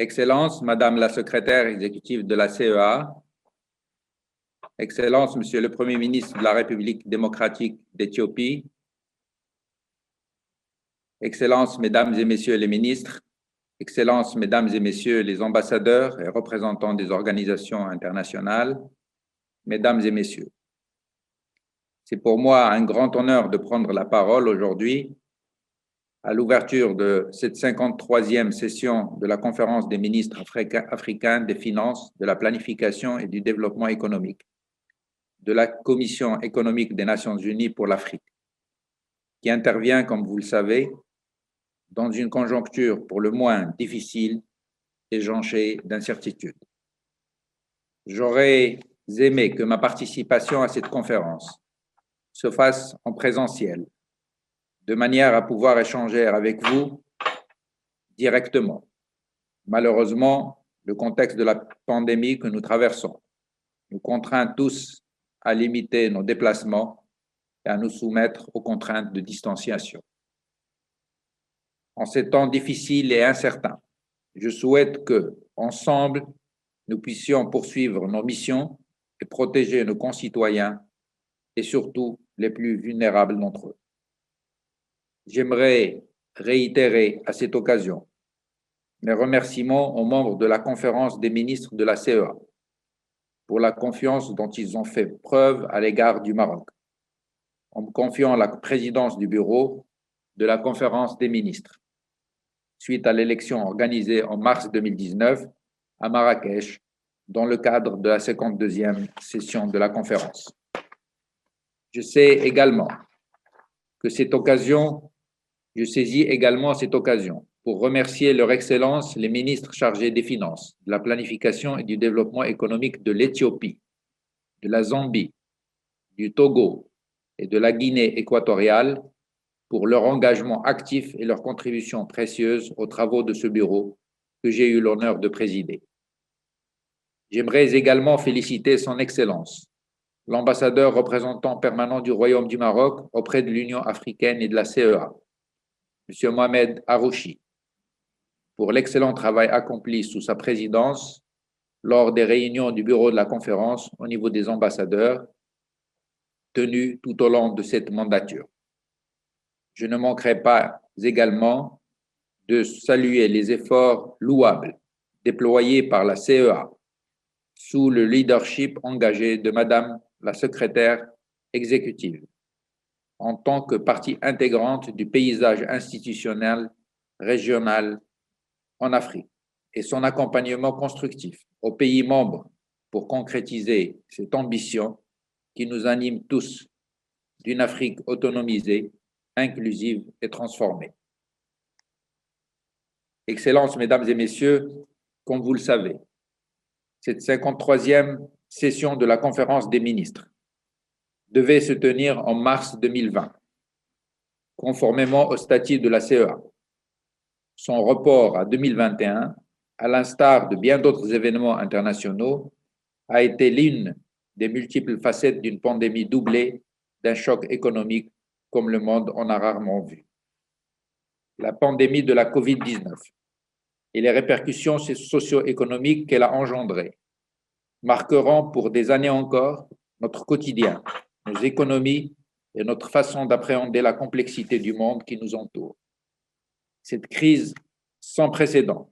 Excellence, Madame la secrétaire exécutive de la CEA, Excellence, Monsieur le Premier ministre de la République démocratique d'Éthiopie, Excellences, Mesdames et Messieurs les ministres, Excellences, Mesdames et Messieurs les ambassadeurs et représentants des organisations internationales, Mesdames et Messieurs, c'est pour moi un grand honneur de prendre la parole aujourd'hui à l'ouverture de cette 53e session de la Conférence des ministres africains des finances, de la planification et du développement économique, de la Commission économique des Nations unies pour l'Afrique, qui intervient, comme vous le savez, dans une conjoncture pour le moins difficile et jonchée d'incertitudes. J'aurais aimé que ma participation à cette conférence se fasse en présentiel, de manière à pouvoir échanger avec vous directement. Malheureusement, le contexte de la pandémie que nous traversons nous contraint tous à limiter nos déplacements et à nous soumettre aux contraintes de distanciation. En ces temps difficiles et incertains, je souhaite que, ensemble, nous puissions poursuivre nos missions et protéger nos concitoyens et surtout les plus vulnérables d'entre eux. J'aimerais réitérer à cette occasion mes remerciements aux membres de la conférence des ministres de la CEA pour la confiance dont ils ont fait preuve à l'égard du Maroc, en me confiant la présidence du bureau de la conférence des ministres, suite à l'élection organisée en mars 2019 à Marrakech, dans le cadre de la 52e session de la conférence. Je saisis également cette occasion pour remercier leur Excellence les ministres chargés des Finances, de la Planification et du Développement économique de l'Éthiopie, de la Zambie, du Togo et de la Guinée équatoriale pour leur engagement actif et leur contribution précieuse aux travaux de ce bureau que j'ai eu l'honneur de présider. J'aimerais également féliciter son Excellence, l'ambassadeur représentant permanent du Royaume du Maroc auprès de l'Union africaine et de la CEA, M. Mohamed Harouchi, pour l'excellent travail accompli sous sa présidence lors des réunions du bureau de la conférence au niveau des ambassadeurs tenues tout au long de cette mandature. Je ne manquerai pas également de saluer les efforts louables déployés par la CEA sous le leadership engagé de Madame la secrétaire exécutive, en tant que partie intégrante du paysage institutionnel régional en Afrique et son accompagnement constructif aux pays membres pour concrétiser cette ambition qui nous anime tous d'une Afrique autonomisée, inclusive et transformée. Excellences, Mesdames et Messieurs, comme vous le savez, cette 53e session de la conférence des ministres devait se tenir en mars 2020, conformément au statut de la CEA. Son report à 2021, à l'instar de bien d'autres événements internationaux, a été l'une des multiples facettes d'une pandémie doublée d'un choc économique comme le monde en a rarement vu. La pandémie de la COVID-19 et les répercussions socio-économiques qu'elle a engendrées marqueront pour des années encore notre quotidien, nos économies et notre façon d'appréhender la complexité du monde qui nous entoure. Cette crise sans précédent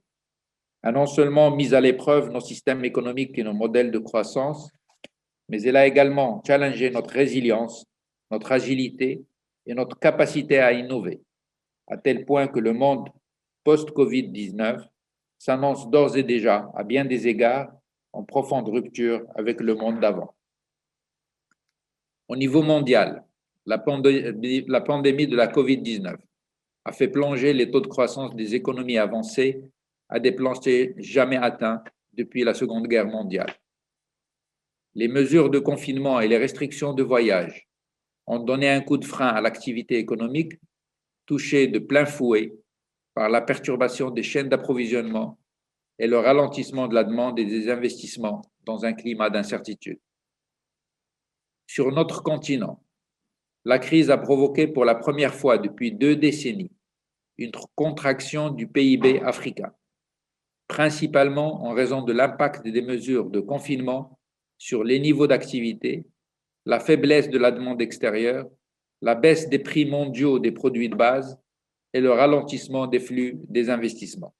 a non seulement mis à l'épreuve nos systèmes économiques et nos modèles de croissance, mais elle a également challengé notre résilience, notre agilité et notre capacité à innover, à tel point que le monde post-Covid-19 s'annonce d'ores et déjà, à bien des égards, en profonde rupture avec le monde d'avant. Au niveau mondial, la pandémie de la COVID-19 a fait plonger les taux de croissance des économies avancées à des planchers jamais atteints depuis la Seconde Guerre mondiale. Les mesures de confinement et les restrictions de voyage ont donné un coup de frein à l'activité économique, touchée de plein fouet par la perturbation des chaînes d'approvisionnement et le ralentissement de la demande et des investissements dans un climat d'incertitude. Sur notre continent, la crise a provoqué pour la première fois depuis 2 décennies une contraction du PIB africain, principalement en raison de l'impact des mesures de confinement sur les niveaux d'activité, la faiblesse de la demande extérieure, la baisse des prix mondiaux des produits de base et le ralentissement des flux des investissements.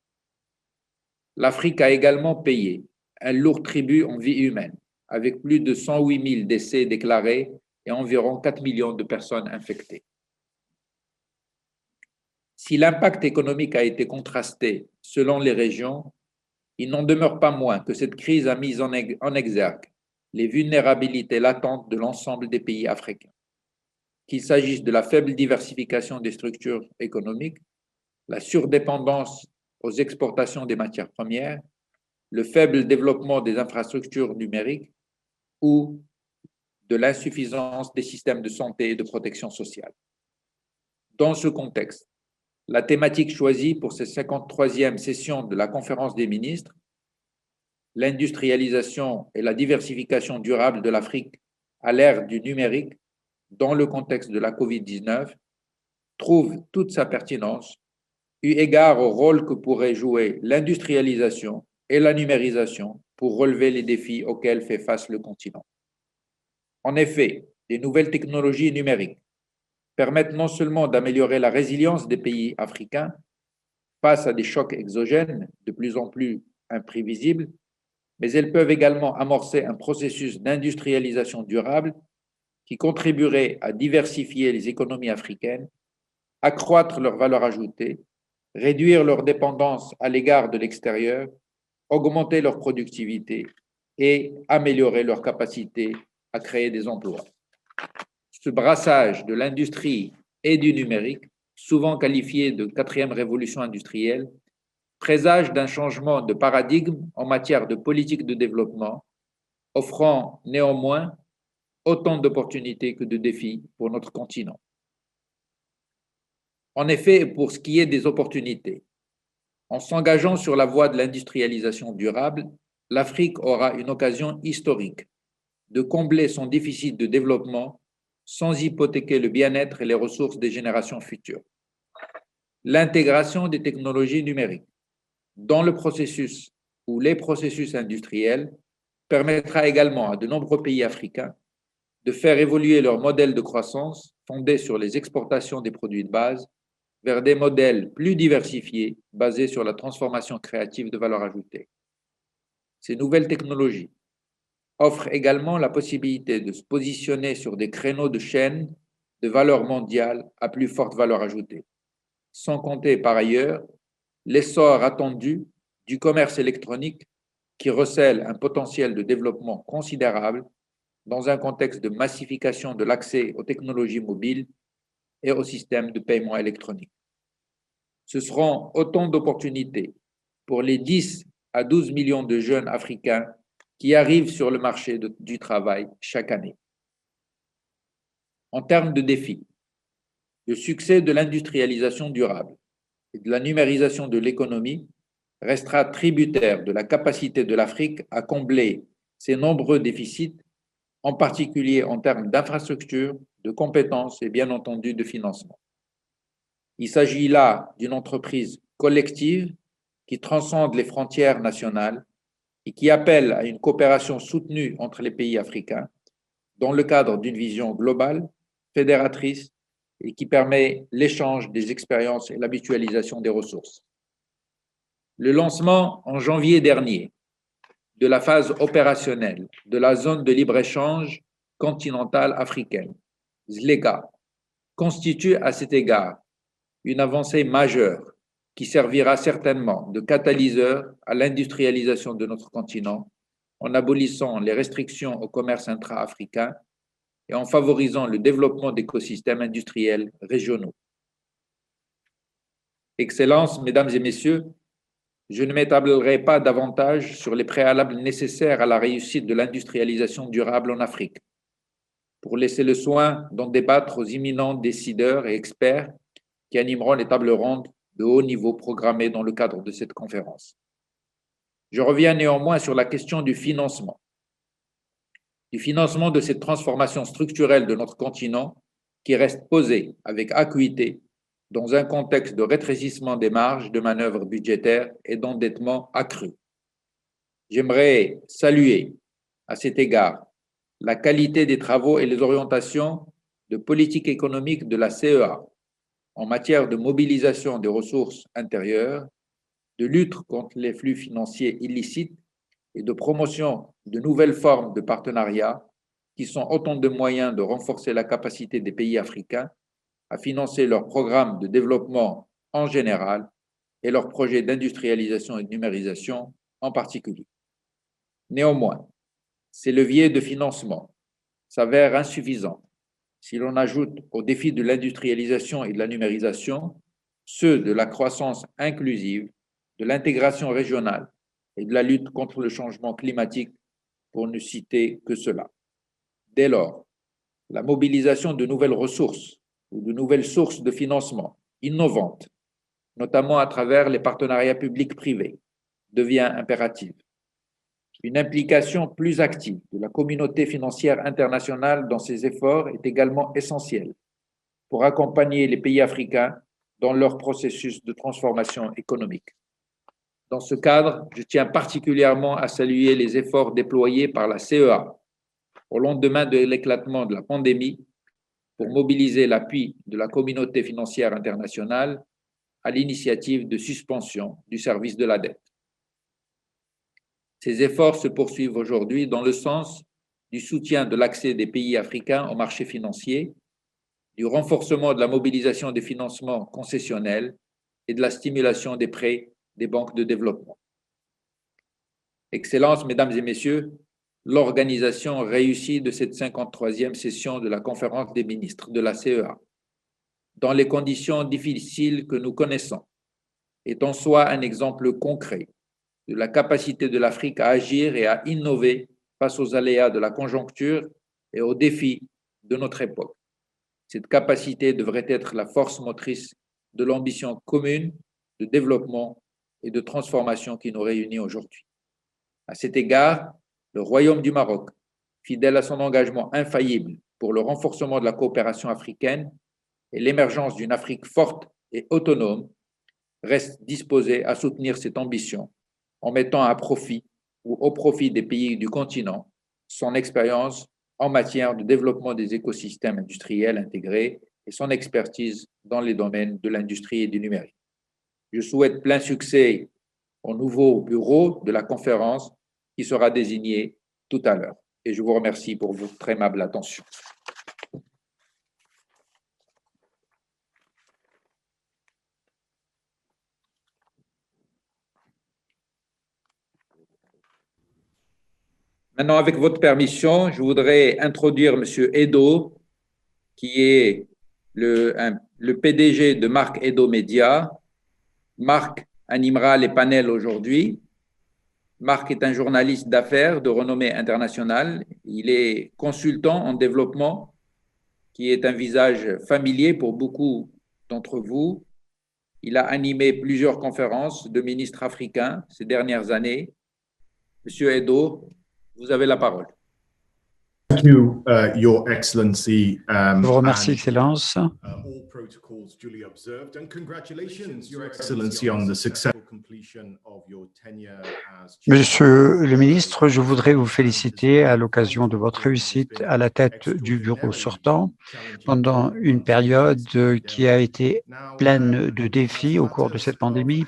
L'Afrique a également payé un lourd tribut en vie humaine, avec plus de 108 000 décès déclarés et environ 4 millions de personnes infectées. Si l'impact économique a été contrasté selon les régions, il n'en demeure pas moins que cette crise a mis en exergue les vulnérabilités latentes de l'ensemble des pays africains. Qu'il s'agisse de la faible diversification des structures économiques, la surdépendance aux exportations des matières premières, le faible développement des infrastructures numériques ou de l'insuffisance des systèmes de santé et de protection sociale. Dans ce contexte, la thématique choisie pour cette 53e session de la Conférence des ministres, l'industrialisation et la diversification durable de l'Afrique à l'ère du numérique dans le contexte de la COVID-19, trouve toute sa pertinence eu égard au rôle que pourraient jouer l'industrialisation et la numérisation pour relever les défis auxquels fait face le continent. En effet, les nouvelles technologies numériques permettent non seulement d'améliorer la résilience des pays africains face à des chocs exogènes de plus en plus imprévisibles, mais elles peuvent également amorcer un processus d'industrialisation durable qui contribuerait à diversifier les économies africaines, accroître leur valeur ajoutée, réduire leur dépendance à l'égard de l'extérieur, augmenter leur productivité et améliorer leur capacité à créer des emplois. Ce brassage de l'industrie et du numérique, souvent qualifié de quatrième révolution industrielle, présage d'un changement de paradigme en matière de politique de développement, offrant néanmoins autant d'opportunités que de défis pour notre continent. En effet, pour ce qui est des opportunités, en s'engageant sur la voie de l'industrialisation durable, l'Afrique aura une occasion historique de combler son déficit de développement sans hypothéquer le bien-être et les ressources des générations futures. L'intégration des technologies numériques dans le processus ou les processus industriels permettra également à de nombreux pays africains de faire évoluer leur modèle de croissance fondé sur les exportations des produits de base vers des modèles plus diversifiés basés sur la transformation créative de valeur ajoutée. Ces nouvelles technologies offrent également la possibilité de se positionner sur des créneaux de chaînes de valeur mondiale à plus forte valeur ajoutée, sans compter par ailleurs l'essor attendu du commerce électronique qui recèle un potentiel de développement considérable dans un contexte de massification de l'accès aux technologies mobiles et aux systèmes de paiement électronique. Ce seront autant d'opportunités pour les 10 à 12 millions de jeunes Africains qui arrivent sur le marché du travail chaque année. En termes de défis, le succès de l'industrialisation durable et de la numérisation de l'économie restera tributaire de la capacité de l'Afrique à combler ses nombreux déficits, en particulier en termes d'infrastructures, de compétences et bien entendu de financement. Il s'agit là d'une entreprise collective qui transcende les frontières nationales et qui appelle à une coopération soutenue entre les pays africains dans le cadre d'une vision globale, fédératrice et qui permet l'échange des expériences et la mutualisation des ressources. Le lancement en janvier dernier de la phase opérationnelle de la zone de libre-échange continentale africaine, ZLECA, constitue à cet égard une avancée majeure qui servira certainement de catalyseur à l'industrialisation de notre continent en abolissant les restrictions au commerce intra-africain et en favorisant le développement d'écosystèmes industriels régionaux. Excellences, Mesdames et Messieurs, je ne m'établirai pas davantage sur les préalables nécessaires à la réussite de l'industrialisation durable en Afrique, pour laisser le soin d'en débattre aux imminents décideurs et experts qui animeront les tables rondes de haut niveau programmées dans le cadre de cette conférence. Je reviens néanmoins sur la question du financement de cette transformation structurelle de notre continent qui reste posée avec acuité dans un contexte de rétrécissement des marges de manœuvre budgétaires et d'endettement accru. J'aimerais saluer à cet égard la qualité des travaux et les orientations de politique économique de la CEA en matière de mobilisation des ressources intérieures, de lutte contre les flux financiers illicites et de promotion de nouvelles formes de partenariat qui sont autant de moyens de renforcer la capacité des pays africains à financer leurs programmes de développement en général et leurs projets d'industrialisation et de numérisation en particulier. Néanmoins, ces leviers de financement s'avèrent insuffisants si l'on ajoute aux défis de l'industrialisation et de la numérisation ceux de la croissance inclusive, de l'intégration régionale et de la lutte contre le changement climatique, pour ne citer que cela. Dès lors, la mobilisation de nouvelles ressources ou de nouvelles sources de financement innovantes, notamment à travers les partenariats publics-privés, devient impérative. Une implication plus active de la communauté financière internationale dans ces efforts est également essentielle pour accompagner les pays africains dans leur processus de transformation économique. Dans ce cadre, je tiens particulièrement à saluer les efforts déployés par la CEA au lendemain de l'éclatement de la pandémie pour mobiliser l'appui de la communauté financière internationale à l'initiative de suspension du service de la dette. Ces efforts se poursuivent aujourd'hui dans le sens du soutien de l'accès des pays africains aux marchés financiers, du renforcement de la mobilisation des financements concessionnels et de la stimulation des prêts des banques de développement. Excellences, Mesdames et Messieurs, l'organisation réussie de cette 53e session de la conférence des ministres de la CEA, dans les conditions difficiles que nous connaissons, est en soi un exemple concret de la capacité de l'Afrique à agir et à innover face aux aléas de la conjoncture et aux défis de notre époque. Cette capacité devrait être la force motrice de l'ambition commune de développement et de transformation qui nous réunit aujourd'hui. À cet égard, le Royaume du Maroc, fidèle à son engagement infaillible pour le renforcement de la coopération africaine et l'émergence d'une Afrique forte et autonome, reste disposé à soutenir cette ambition en mettant à profit ou au profit des pays du continent son expérience en matière de développement des écosystèmes industriels intégrés et son expertise dans les domaines de l'industrie et du numérique. Je souhaite plein succès au nouveau bureau de la conférence qui sera désigné tout à l'heure. Et je vous remercie pour votre aimable attention. Maintenant, avec votre permission, je voudrais introduire M. Edo, qui est le PDG de Marc Edo Media. Marc animera les panels aujourd'hui. Marc est un journaliste d'affaires de renommée internationale. Il est consultant en développement, qui est un visage familier pour beaucoup d'entre vous. Il a animé plusieurs conférences de ministres africains ces dernières années. Monsieur Edo, vous avez la parole. Thank you, Your Excellency. Je vous remercie, Excellence. All protocols duly observed, and congratulations, Your Excellency, on the successful completion of your tenure as Monsieur le ministre, je voudrais vous féliciter à l'occasion de votre réussite à la tête du bureau sortant pendant une période qui a été pleine de défis au cours de cette pandémie.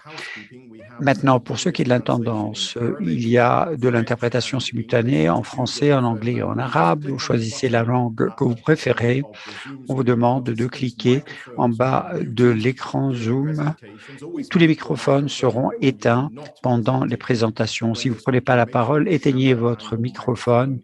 Maintenant, pour ce qui est de l'intendance, il y a de l'interprétation simultanée en français, en anglais et en arabe. Vous choisissez la langue que vous préférez. On vous demande de cliquer en bas de l'écran Zoom. Tous les microphones seront éteints pendant les présentations. Si vous ne prenez pas la parole, éteignez votre microphone.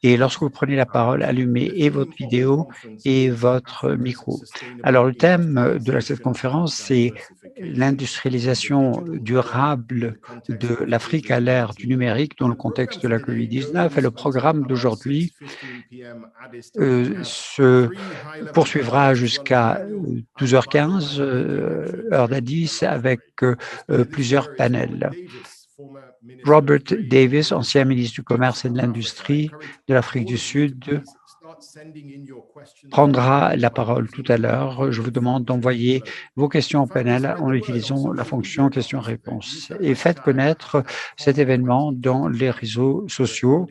Et lorsque vous prenez la parole, allumez et votre vidéo et votre micro. Alors, le thème de cette conférence, c'est l'industrialisation durable de l'Afrique à l'ère du numérique dans le contexte de la COVID-19. Et le programme d'aujourd'hui se poursuivra jusqu'à 12h15, heure d'Addis, avec plusieurs panels. Robert Davis, ancien ministre du Commerce et de l'Industrie de l'Afrique du Sud, prendra la parole tout à l'heure. Je vous demande d'envoyer vos questions au panel en utilisant la fonction questions-réponses. Et faites connaître cet événement dans les réseaux sociaux.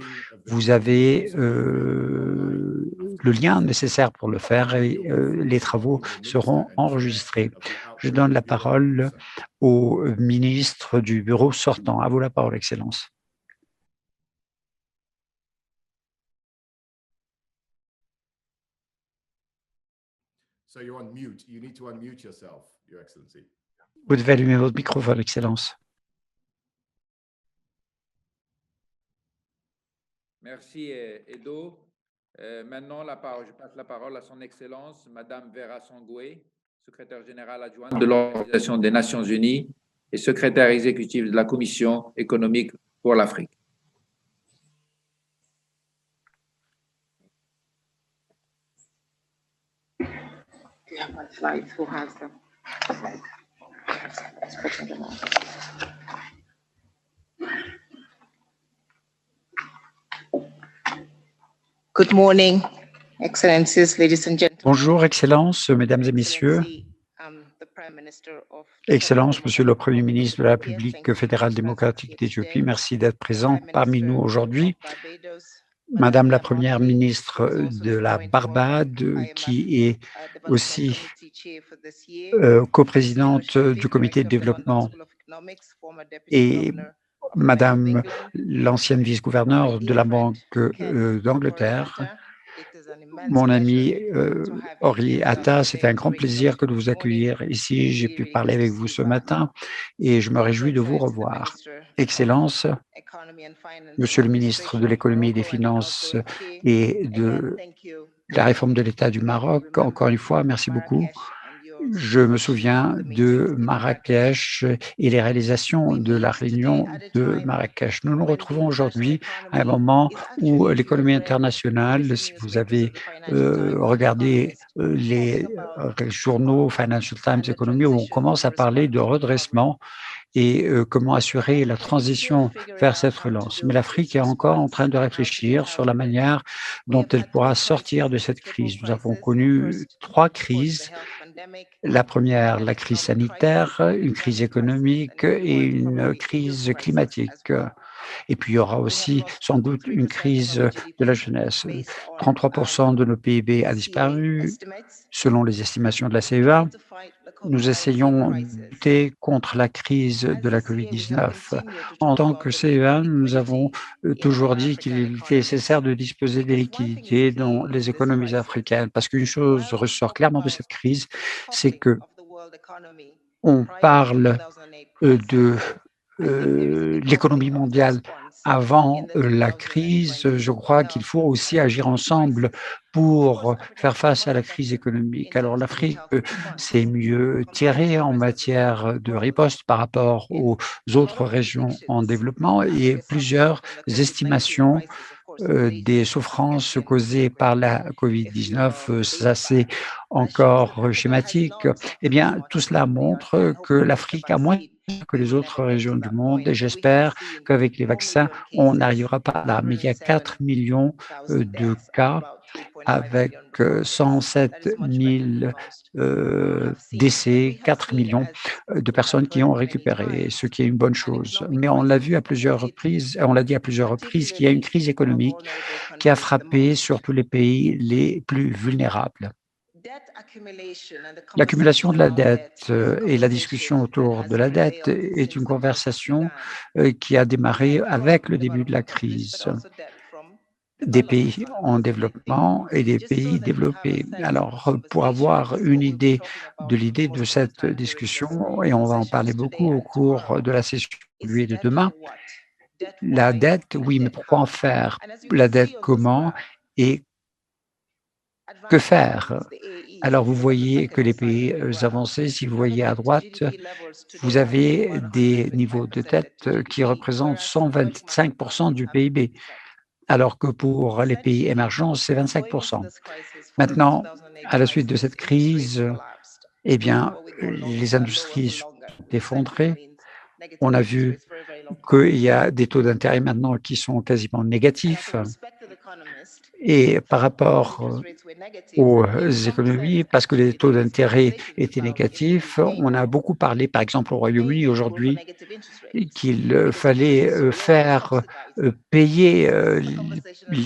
Vous avez le lien nécessaire pour le faire et les travaux seront enregistrés. Je donne la parole au ministre du Bureau sortant. À vous la parole, Excellence. Vous devez allumer votre microphone, Excellence. Merci, Edo. Maintenant, je passe la parole à son Excellence, Madame Vera Songwe, secrétaire générale adjointe de l'Organisation des Nations Unies et secrétaire exécutive de la Commission économique pour l'Afrique. Good morning, Excellencies, ladies and gentlemen. Bonjour, Excellences, Mesdames et Messieurs. Excellences, Monsieur le Premier ministre de la République fédérale démocratique d'Éthiopie, merci d'être présent parmi nous aujourd'hui. Madame la Première ministre de la Barbade, qui est aussi coprésidente du comité de développement, et Madame l'ancienne vice-gouverneure de la Banque d'Angleterre, mon ami Ori Atta, c'est un grand plaisir que de vous accueillir ici. J'ai pu parler avec vous ce matin et je me réjouis de vous revoir. Excellence, Monsieur le ministre de l'Économie et des Finances et de la réforme de l'État du Maroc, encore une fois, merci beaucoup. Je me souviens de Marrakech et les réalisations de la réunion de Marrakech. Nous nous retrouvons aujourd'hui à un moment où l'économie internationale, si vous avez regardé les journaux Financial Times Economy, où on commence à parler de redressement et comment assurer la transition vers cette relance. Mais l'Afrique est encore en train de réfléchir sur la manière dont elle pourra sortir de cette crise. Nous avons connu 3 crises. La première, la crise sanitaire, une crise économique et une crise climatique. Et puis, il y aura aussi sans doute une crise de la jeunesse. 33% de nos PIB a disparu, selon les estimations de la CEA. Nous essayons de lutter contre la crise de la COVID-19. En tant que CEA, nous avons toujours dit qu'il était nécessaire de disposer des liquidités dans les économies africaines, parce qu'une chose ressort clairement de cette crise, c'est que on parle de l'économie mondiale avant la crise. Je crois qu'il faut aussi agir ensemble pour faire face à la crise économique. Alors l'Afrique s'est mieux tirée en matière de riposte par rapport aux autres régions en développement et plusieurs estimations des souffrances causées par la COVID-19, ça c'est encore schématique. Eh bien, tout cela montre que l'Afrique a moins que les autres régions du monde et j'espère qu'avec les vaccins, on n'arrivera pas là. Mais il y a 4 millions de cas avec 107 000 décès, 4 millions de personnes qui ont récupéré, ce qui est une bonne chose. Mais on l'a vu à plusieurs reprises, on l'a dit à plusieurs reprises, qu'il y a une crise économique qui a frappé surtout les pays les plus vulnérables. L'accumulation de la dette et la discussion autour de la dette est une conversation qui a démarré avec le début de la crise des pays en développement et des pays développés. Alors, pour avoir une idée de cette discussion, et on va en parler beaucoup au cours de la session d'aujourd'hui et de demain, la dette, oui, mais pourquoi en faire? La dette, comment et que faire? Alors, vous voyez que les pays avancés, si vous voyez à droite, vous avez des niveaux de dette qui représentent 125% du PIB, alors que pour les pays émergents, c'est 25%. Maintenant, à la suite de cette crise, eh bien, les industries sont effondrées. On a vu qu'il y a des taux d'intérêt maintenant qui sont quasiment négatifs. Et par rapport aux économies, parce que les taux d'intérêt étaient négatifs, on a beaucoup parlé, par exemple au Royaume-Uni aujourd'hui, qu'il fallait faire payer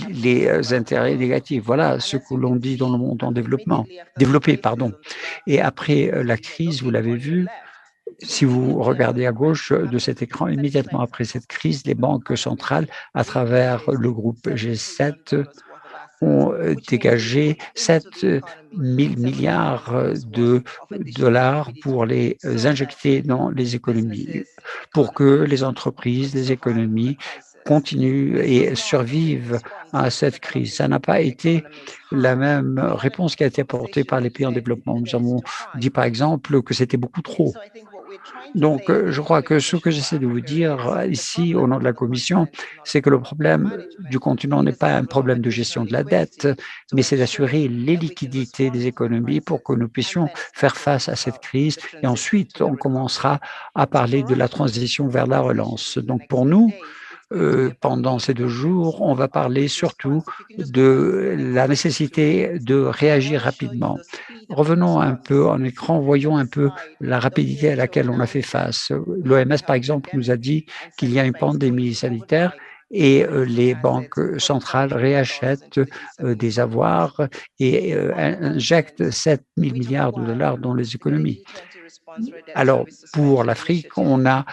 les intérêts négatifs. Voilà ce que l'on dit dans le monde en développé, pardon. Et après la crise, vous l'avez vu, si vous regardez à gauche de cet écran, immédiatement après cette crise, les banques centrales, à travers le groupe G7, ont dégagé 7 000 milliards de dollars pour les injecter dans les économies, pour que les entreprises, les économies continuent et survivent à cette crise. Ça n'a pas été la même réponse qui a été apportée par les pays en développement. Nous avons dit par exemple que c'était beaucoup trop. Donc, je crois que ce que j'essaie de vous dire ici, au nom de la Commission, c'est que le problème du continent n'est pas un problème de gestion de la dette, mais c'est d'assurer les liquidités des économies pour que nous puissions faire face à cette crise. Et ensuite, on commencera à parler de la transition vers la relance. Donc, pour nous, pendant ces 2 jours, on va parler surtout de la nécessité de réagir rapidement. Revenons un peu en écran, voyons un peu la rapidité à laquelle on a fait face. L'OMS, par exemple, nous a dit qu'il y a une pandémie sanitaire et les banques centrales réachètent des avoirs et injectent 7 000 milliards de dollars dans les économies. Alors, pour l'Afrique, on a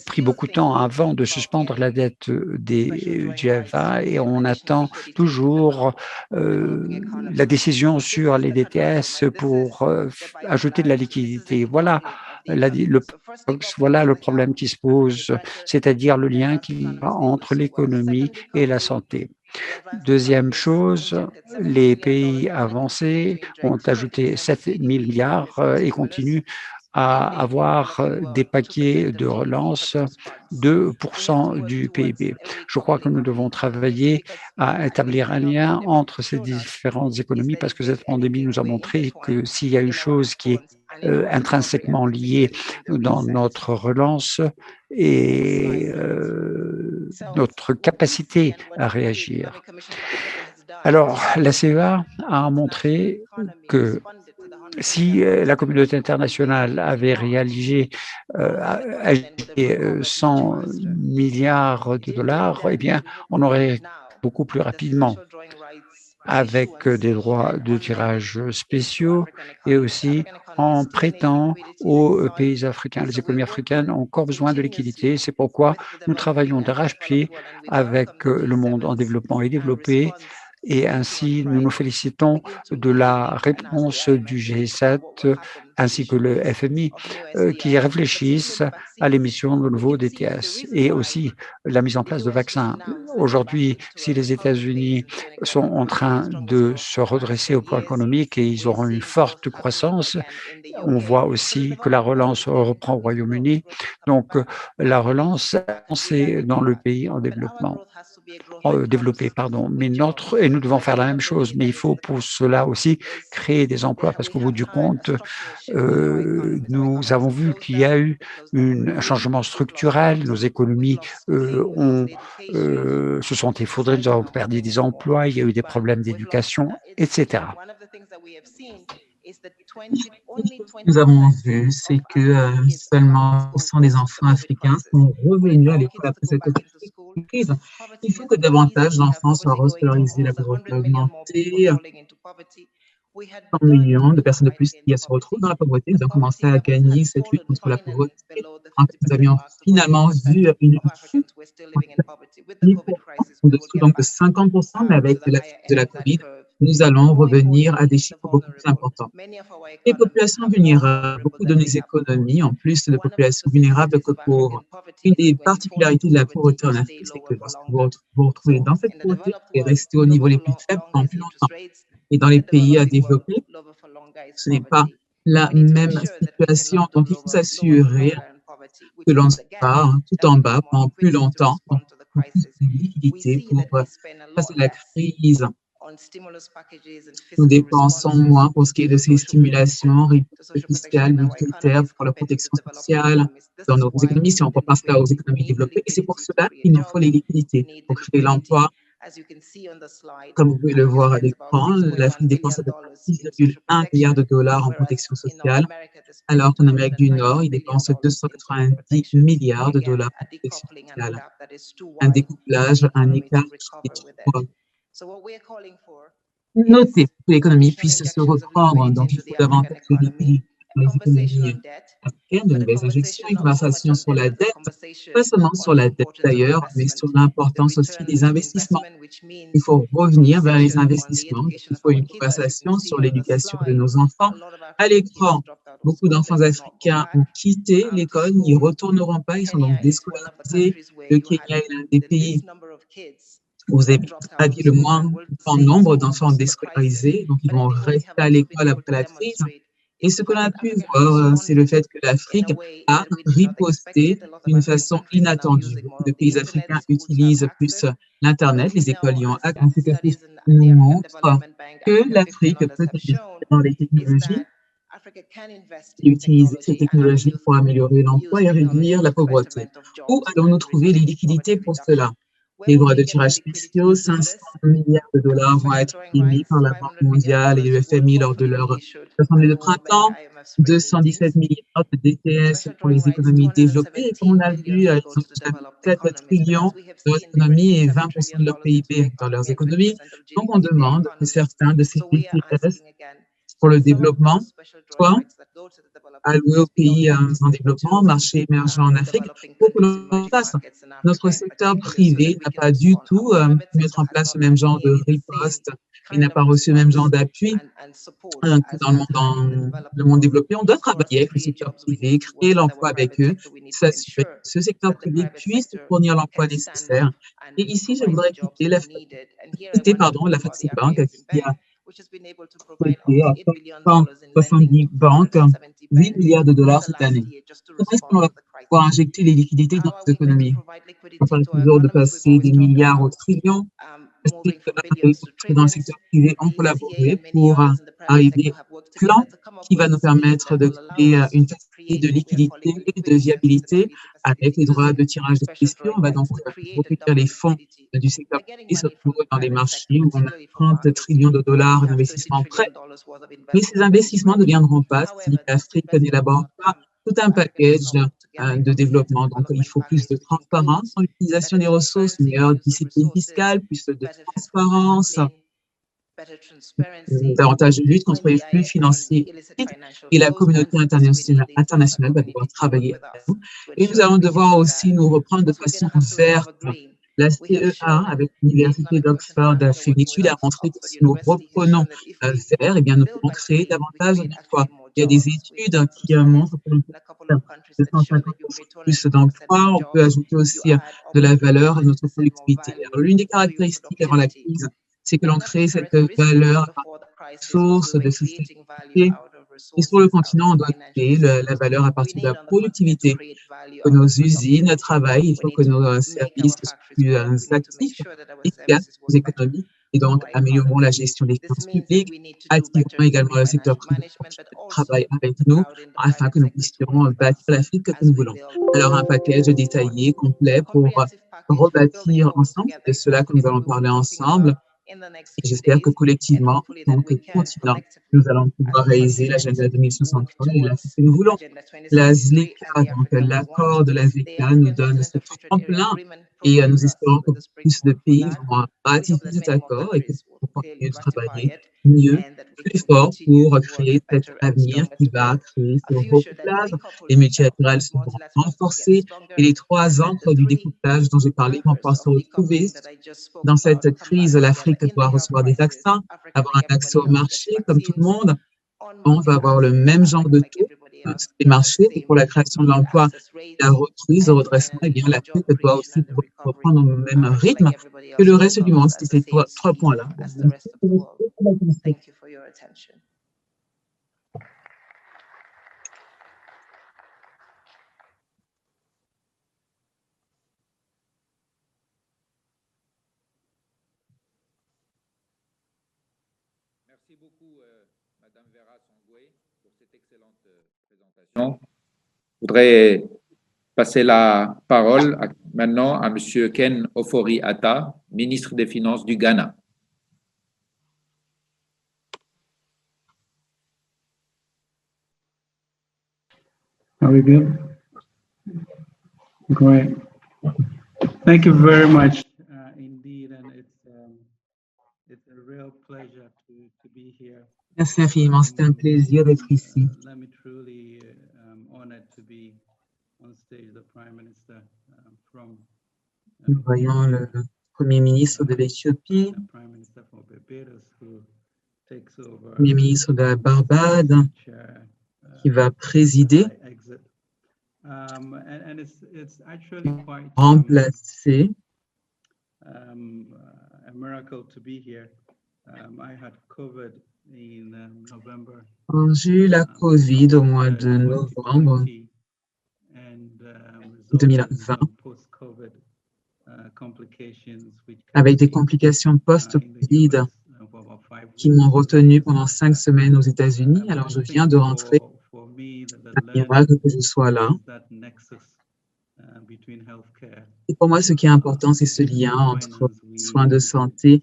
pris beaucoup de temps avant de suspendre la dette des GFA et on attend toujours la décision sur les DTS pour ajouter de la liquidité. Voilà voilà le problème qui se pose, c'est-à-dire le lien qu'il y a entre l'économie et la santé. Deuxième chose, les pays avancés ont ajouté 7 000 milliards et continuent à avoir des paquets de relance, 2% du PIB. Je crois que nous devons travailler à établir un lien entre ces différentes économies parce que cette pandémie nous a montré que s'il y a une chose qui est intrinsèquement liée dans notre relance et notre capacité à réagir. Alors, la CEA a montré que si la communauté internationale avait réalisé 100 milliards de dollars, eh bien, on aurait beaucoup plus rapidement avec des droits de tirage spéciaux et aussi en prêtant aux pays africains. Les économies africaines ont encore besoin de liquidités. C'est pourquoi nous travaillons d'arrache-pied avec le monde en développement et développé. Et ainsi, nous nous félicitons de la réponse du G7 ainsi que le FMI qui réfléchissent à l'émission de nouveaux DTS et aussi la mise en place de vaccins. Aujourd'hui, si les États-Unis sont en train de se redresser au plan économique et ils auront une forte croissance, on voit aussi que la relance reprend au Royaume-Uni. Donc, la relance, c'est dans le pays en développement. Développé, pardon. Mais nous devons faire la même chose, mais il faut pour cela aussi créer des emplois parce qu'au bout du compte, nous avons vu qu'il y a eu un changement structurel, nos économies se sont effondrées, nous avons perdu des emplois, il y a eu des problèmes d'éducation, etc. Nous avons vu, c'est que seulement 1% des enfants africains sont revenus à l'école après cette crise. Il faut que davantage d'enfants soient rescolarisés, la pauvreté a augmenté. 100 millions de personnes de plus qui se retrouvent dans la pauvreté. Nous avons commencé à gagner cette lutte contre la pauvreté. Nous avions finalement vu une chute en dessous donc de 50%, mais avec la crise de la COVID, nous allons revenir à des chiffres beaucoup plus importants. Les populations vulnérables, beaucoup de nos économies, en plus de populations vulnérables que pauvres. Une des particularités de la pauvreté en Afrique, c'est que lorsque vous vous retrouvez dans cette pauvreté et restez au niveau les plus faibles pendant plus longtemps. Et dans les pays à développer, ce n'est pas la même situation. Donc, il faut s'assurer que l'on soit tout en bas pendant plus longtemps, donc plus de liquidité pour passer la crise. Nous dépensons moins pour ce qui est de ces stimulations fiscales, budgétaires, pour la protection sociale dans nos économies, si on repasse là aux économies développées. Et c'est pour cela qu'il nous faut les liquidités pour créer l'emploi, Comme vous pouvez le voir à l'écran, l'Afrique dépense à peu près 6,1 milliards de dollars en protection sociale, alors qu'en Amérique du Nord, il dépense 290 milliards de dollars en protection sociale. Un découplage, un écart qui est trop noté pour que l'économie puisse se reprendre. Donc, il faut davantage de liquidités dans les économies africaines, de nouvelles injections, une conversation sur la dette, pas seulement sur la dette d'ailleurs, mais sur l'importance aussi des investissements. Il faut revenir vers les investissements. Il faut une conversation sur l'éducation de nos enfants. À l'écran, beaucoup d'enfants africains ont quitté l'école, n'y retourneront pas, ils sont donc déscolarisés. Le Kenya est l'un des pays où vous avez le moins grand nombre d'enfants déscolarisés, donc ils vont rester à l'école après la crise. Et ce qu'on a pu voir, c'est le fait que l'Afrique a riposté d'une façon inattendue. Beaucoup de pays africains utilisent plus l'Internet, les écoles y ont accès. Ce nous montre que l'Afrique peut investir dans les technologies et utiliser ces technologies pour améliorer l'emploi et réduire la pauvreté. Où allons-nous trouver les liquidités pour cela? Les droits de tirage spéciaux, 500 milliards de dollars vont être émis par la Banque mondiale et le FMI lors de leur assemblée de printemps, 217 milliards de DTS pour les économies développées. Et comme on a vu, ils ont déjà 7 trillions de leur économie et 20% de leur PIB dans leurs économies. Donc, on demande que certains de ces DTS pour le développement soient alloués aux pays en développement, marché émergent en Afrique, pour que l'on fasse. Notre secteur privé n'a pas du tout pu mettre en place le même genre de riposte et n'a pas reçu le même genre d'appui que dans le monde développé. On doit travailler avec le secteur privé, créer l'emploi avec eux, s'assurer que ce secteur privé puisse fournir l'emploi nécessaire. Et ici, je voudrais citer la FATSI Bank qui a prêté à 170 banques 8 milliards de dollars cette année. Comment est-ce qu'on va pouvoir injecter les liquidités dans nos économies? On parle toujours de passer des milliards aux trillions. Dans le secteur privé ont collaboré pour arriver à un plan qui va nous permettre de créer une facilité de liquidité et de viabilité avec les droits de tirage de spéciaux. On va donc recueillir les fonds du secteur privé, se retrouver dans des marchés où on a 30 trillions de dollars d'investissements prêts. Mais ces investissements ne viendront pas si l'Afrique n'élabore pas tout un package de développement. Donc, il faut plus de transparence dans l'utilisation des ressources, une meilleure discipline fiscale, plus de transparence, davantage de lutte contre les flux financiers. Et la communauté internationale va devoir travailler avec nous. Et nous allons devoir aussi nous reprendre de façon verte. La CEA, avec l'Université d'Oxford, a fait une étude et a montré que si nous reprenons vert, eh bien, nous pourrons créer davantage d'emplois. Il y a des études qui montrent que l'on peut faire 250 plus d'emplois. On peut ajouter aussi de la valeur à notre productivité. Alors, l'une des caractéristiques avant la crise, c'est que l'on crée cette valeur source de sustainabilité. Et sur le continent, on doit créer la valeur à partir de la productivité. Que nos usines travaillent, il faut que nos services soient plus actifs, efficaces, plus économiques, et donc améliorons la gestion des finances publiques, attirons également le secteur privé pour qu'il travaille avec nous afin que nous puissions bâtir l'Afrique que nous voulons. Alors, un package détaillé, complet pour rebâtir ensemble, c'est de cela que nous allons parler ensemble. Et j'espère que collectivement, donc continent, nous allons pouvoir réaliser l'agenda 2063 et l'Afrique que nous voulons. La ZLECA, donc l'accord de la ZLECA, nous donne ce tremplin et nous espérons que plus de pays vont ratifier cet accord et que nous pourrons continuer de travailler mieux, plus fort pour créer cet avenir qui va créer ce recouplage. Les multilatérales seront renforcées et les 3 ancres du découplage dont j'ai parlé vont pouvoir se retrouver. Dans cette crise, l'Afrique doit recevoir des vaccins, avoir un accès au marché comme tout le monde. On va avoir le même genre de taux sur les marchés et pour la création de l'emploi, la reprise, le redressement, eh bien, l'Afrique doit aussi reprendre au même rythme que le reste du monde. C'est ces 3 points-là. Merci beaucoup, Madame Vera Songwe, pour cette excellente présentation. Je voudrais passer la parole maintenant à M. Ken Ofori-Atta, ministre des Finances du Ghana. Are we good? Great. Thank you very much indeed, and it's a real pleasure to be here. Merci infiniment, c'est un plaisir d'être ici. Let me truly honored to be on stage, the Prime Minister from Nous voyons le Premier ministre de l'Éthiopie, the Prime Minister from Barbados, who takes over Premier ministre de la Barbade, chair qui va présider, my exit. And it's actually quite remplacer. a miracle to be here. I had COVID in November. J'ai eu la COVID au mois de novembre 2020, avec des complications post-Covid qui m'ont retenu pendant 5 semaines aux États-Unis. Alors, je viens de rentrer. Un miracle que je sois là. Et pour moi, ce qui est important, c'est ce lien entre soins de santé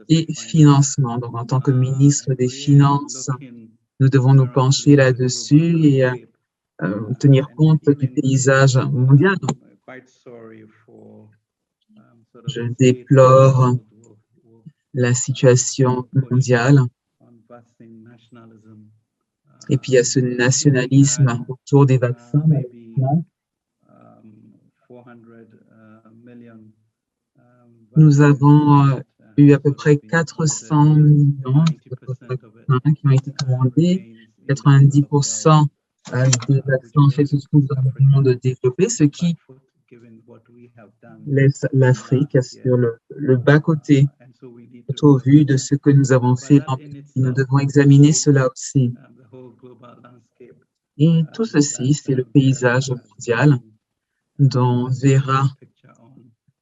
et financement. Donc, en tant que ministre des Finances, nous devons nous pencher là-dessus et tenir compte du paysage mondial. Je déplore la situation mondiale. Et puis, il y a ce nationalisme autour des vaccins. Nous avons eu à peu près 400 millions de vaccins qui ont été commandés. 90% des vaccins en fait se trouvent dans le monde développé, ce qui laisse l'Afrique sur le bas-côté. Au vu de ce que nous avons fait, nous devons examiner cela aussi. Et tout ceci, c'est le paysage mondial dont Vera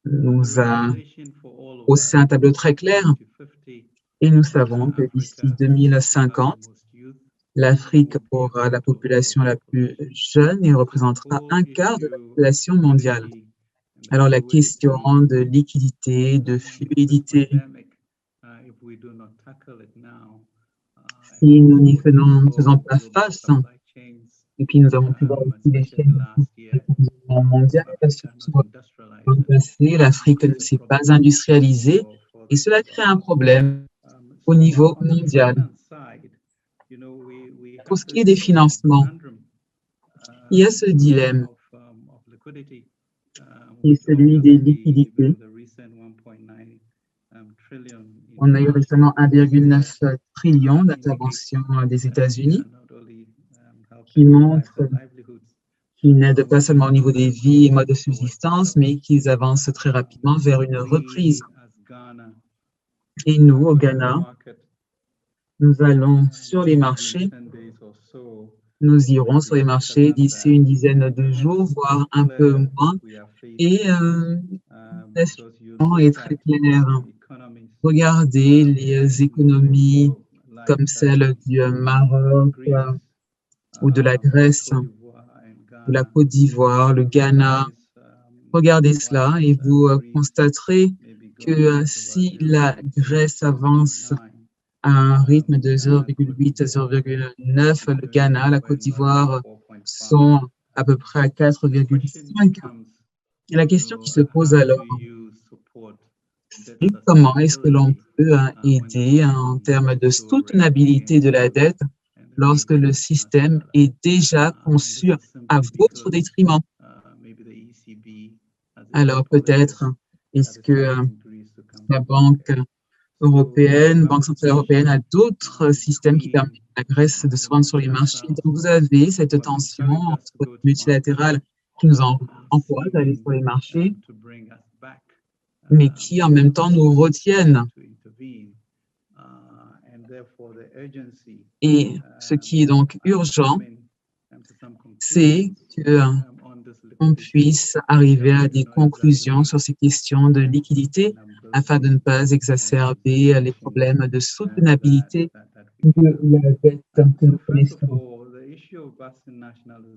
nous a haussé un tableau très clair. Et nous savons que d'ici 2050, l'Afrique aura la population la plus jeune et représentera un quart de la population mondiale. Alors la question de liquidité, de fluidité, si nous n'y faisons pas face, et puis nous avons pu voir aussi les chaînes mondiales, dans le passé, l'Afrique ne s'est pas industrialisée et cela crée un problème au niveau mondial. Pour ce qui est des financements, il y a ce dilemme qui est celui des liquidités. On a eu récemment 1,9 trillion d'interventions des États-Unis qui montrent qu'ils n'aident pas seulement au niveau des vies et modes de subsistance, mais qu'ils avancent très rapidement vers une reprise. Et nous, au Ghana, nous allons sur les marchés. Nous irons sur les marchés d'ici une dizaine de jours, voire un peu moins. Et la situation est très claire. Regardez les économies comme celle du Maroc ou de la Grèce, de la Côte d'Ivoire, le Ghana. Regardez cela et vous constaterez que si la Grèce avance à un rythme de 0,8 à 0,9, le Ghana, la Côte d'Ivoire sont à peu près à 4,5. Et la question qui se pose alors, c'est comment est-ce que l'on peut aider en termes de soutenabilité de la dette lorsque le système est déjà conçu à votre détriment? Alors peut-être, est-ce que la Banque européenne, Banque centrale européenne a d'autres systèmes qui permettent à la Grèce de se rendre sur les marchés? Donc vous avez cette tension entre multilatérale qui nous encourage à aller sur les marchés, mais qui en même temps nous retiennent. Et ce qui est donc urgent, c'est qu'on puisse arriver à des conclusions sur ces questions de liquidité afin de ne pas exacerber les problèmes de soutenabilité de la dette que nous connaissons.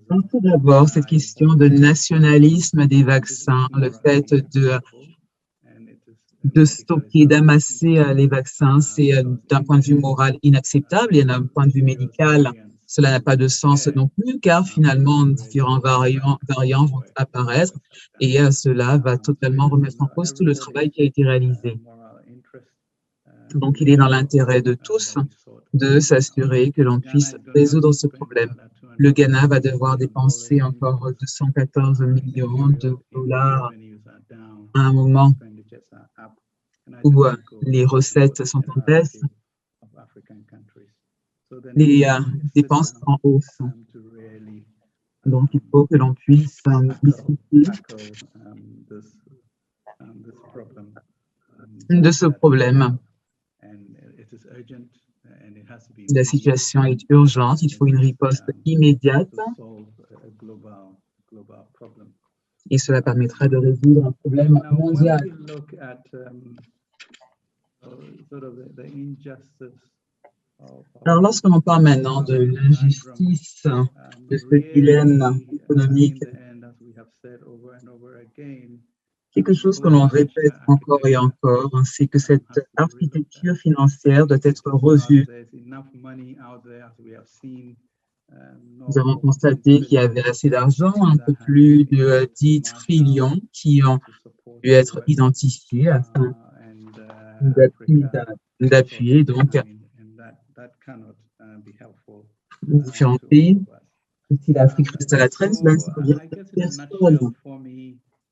Donc, tout d'abord, cette question de nationalisme des vaccins, le fait de stocker, d'amasser les vaccins, c'est d'un point de vue moral inacceptable et d'un point de vue médical, cela n'a pas de sens non plus, car finalement, différents variants vont apparaître et cela va totalement remettre en cause tout le travail qui a été réalisé. Donc, il est dans l'intérêt de tous de s'assurer que l'on puisse résoudre ce problème. Le Ghana va devoir dépenser encore 214 millions de dollars à un moment où les recettes sont en baisse. Les dépenses sont en hausse. Donc, il faut que l'on puisse discuter de ce problème. La situation est urgente, il faut une riposte immédiate et cela permettra de résoudre un problème mondial. Alors, lorsque l'on parle maintenant de l'injustice, de ce dilemme économique, quelque chose que l'on répète encore et encore, c'est que cette architecture financière doit être revue. Nous avons constaté qu'il y avait assez d'argent, un peu plus de 10 trillions qui ont pu être identifiés afin d'appuyer donc différents pays. Si l'Afrique reste à la traîne, cela ne servira à personne.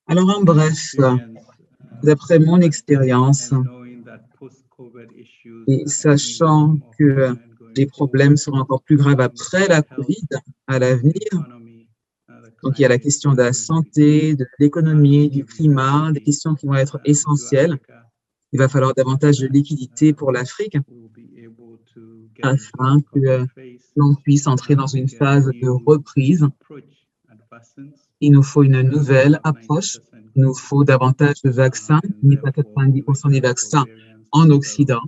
Alors, en bref, d'après mon expérience, et sachant que les problèmes seront encore plus graves après la COVID, à l'avenir, donc il y a la question de la santé, de l'économie, du climat, des questions qui vont être essentielles. Il va falloir davantage de liquidité pour l'Afrique afin que l'on puisse entrer dans une phase de reprise. Il nous faut une nouvelle approche. Il nous faut davantage de vaccins. Il n'y a pas 90% des vaccins en Occident,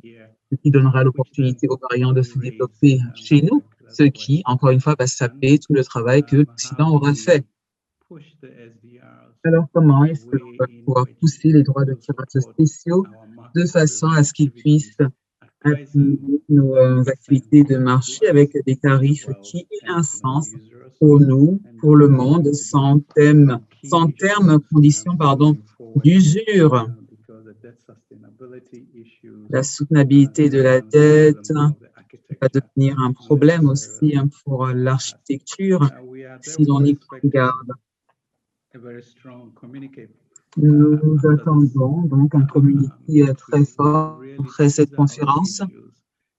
ce qui donnera l'opportunité aux variants de se développer chez nous, ce qui, encore une fois, va saper tout le travail que l'Occident aura fait. Alors, comment est-ce que l'on va pouvoir pousser les droits de tirage spéciaux de façon à ce qu'ils puissent appuyer nos activités de marché avec des tarifs qui aient un sens pour nous, pour le monde, sans terme, conditions d'usure. La soutenabilité de la dette va devenir un problème aussi pour l'architecture si l'on y regarde. Nous attendons donc un communiqué très fort après cette conférence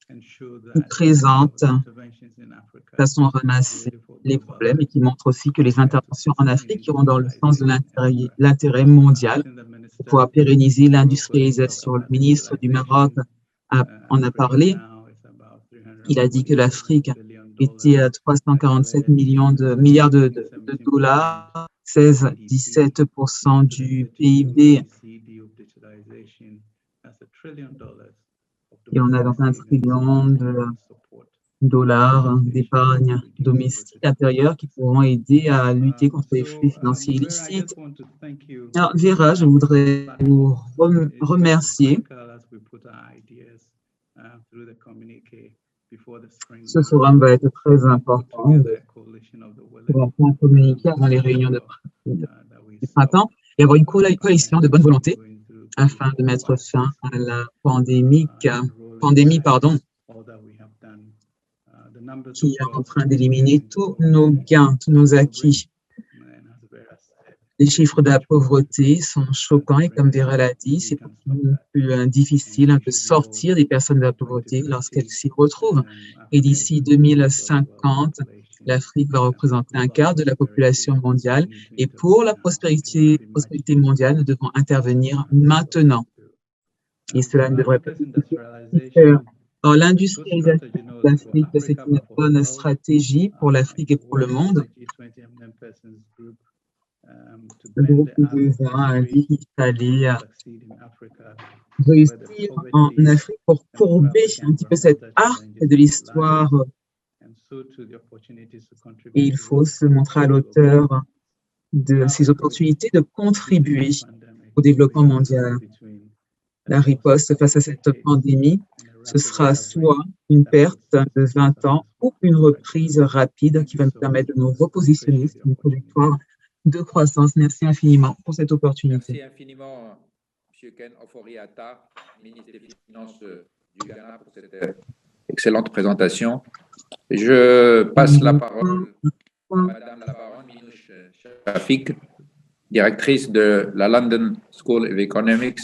qui présente de façon ramassée les problèmes et qui montre aussi que les interventions en Afrique iront dans le sens de l'intérêt mondial pour pouvoir pérenniser l'industrialisation. Le ministre du Maroc en a parlé. Il a dit que l'Afrique était à 347 milliards de dollars, 16-17% du PIB. Et on a donc 1 trillion de dollars d'épargne domestique intérieure qui pourront aider à lutter contre les flux financiers illicites. Alors, Vera, je voudrais vous remercier. Ce forum va être très important pour un communiqué avant les réunions du printemps et avoir une coalition de bonne volonté afin de mettre fin à la pandémie, qui est en train d'éliminer tous nos gains, tous nos acquis. Les chiffres de la pauvreté sont choquants et comme Vera l'a dit, c'est plus difficile de sortir des personnes de la pauvreté lorsqu'elles s'y retrouvent. Et d'ici 2050, l'Afrique va représenter un quart de la population mondiale. Et pour la prospérité mondiale, nous devons intervenir maintenant. Et cela ne devrait pas être faire. Alors, l'industrialisation de l'Afrique, c'est une bonne stratégie pour l'Afrique et pour le monde. Le groupe du 20 a dit qu'il fallait réussir en Afrique pour courber un petit peu cette arc de l'histoire Et il faut se montrer à l'auteur de ces opportunités de contribuer au développement mondial. La riposte face à cette pandémie, ce sera soit une perte de 20 ans ou une reprise rapide qui va nous permettre de nous repositionner sur une trajectoire de croissance. Merci infiniment pour cette opportunité. Merci infiniment, M. Ken Ofori-Atta, ministre des Finances du Ghana, pour cette excellente présentation. Je passe la parole à Mme la baronne Minouche Shafik, directrice de la London School of Economics,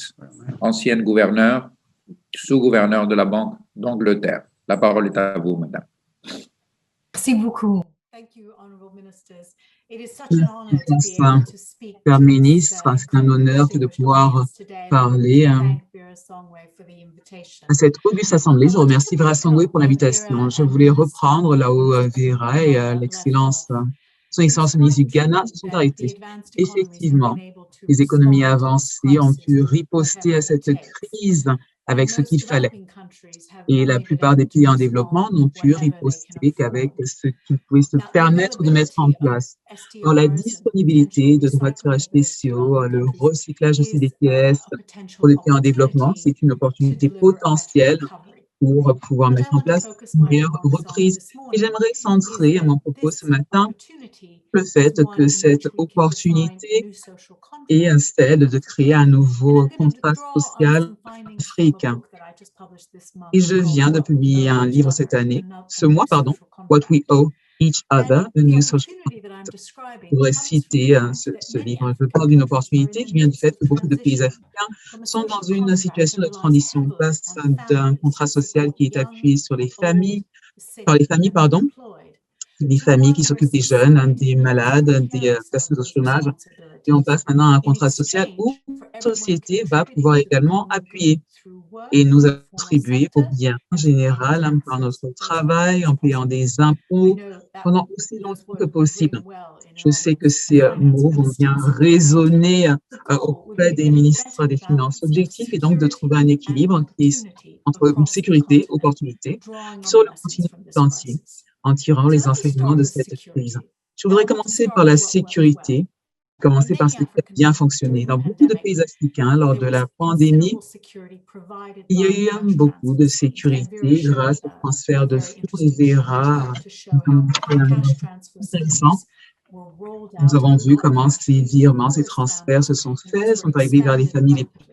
ancienne gouverneure, sous-gouverneure de la Banque d'Angleterre. La parole est à vous, madame. Merci beaucoup. Cher ministre, c'est un honneur de pouvoir parler à cette auguste assemblée. Je remercie Vera Songwe pour l'invitation. Je voulais reprendre là où Vera et son Excellence le ministre du Ghana se sont arrêtés. Effectivement, les économies avancées ont pu riposter à cette crise avec ce qu'il fallait. Et la plupart des pays en développement n'ont pu riposter qu'avec ce qu'ils pouvaient se permettre de mettre en place. Dans la disponibilité de droits de tirage spéciaux, le recyclage de CDTS pour les pays en développement, c'est une opportunité potentielle pour pouvoir mettre en place une meilleure reprise. Et j'aimerais centrer mon propos ce matin le fait que cette opportunité est celle de créer un nouveau contrat social africain. Et je viens de publier un livre ce mois, What We Owe Each Other, a New Social Contract. Je pourrais citer ce livre. Je parle d'une opportunité qui vient du fait que beaucoup de pays africains sont dans une situation de transition. On passe d'un contrat social qui est appuyé sur les familles, des familles qui s'occupent des jeunes, des malades, des personnes au chômage. Et on passe maintenant à un contrat social où la société va pouvoir également appuyer et nous attribuer au bien général par notre travail, en payant des impôts pendant aussi longtemps que possible. Je sais que ces mots vont bien résonner auprès des ministres des Finances. L'objectif est donc de trouver un équilibre entre une sécurité et opportunité sur le continent entier, en tirant les enseignements de cette crise. Je voudrais commencer par la sécurité, commencer par ce qui a bien fonctionné. Dans beaucoup de pays africains, lors de la pandémie, il y a eu beaucoup de sécurité grâce au transfert de fonds et Vera intéressant. Nous avons vu comment ces virements, ces transferts se sont faits, sont arrivés vers les familles les plus.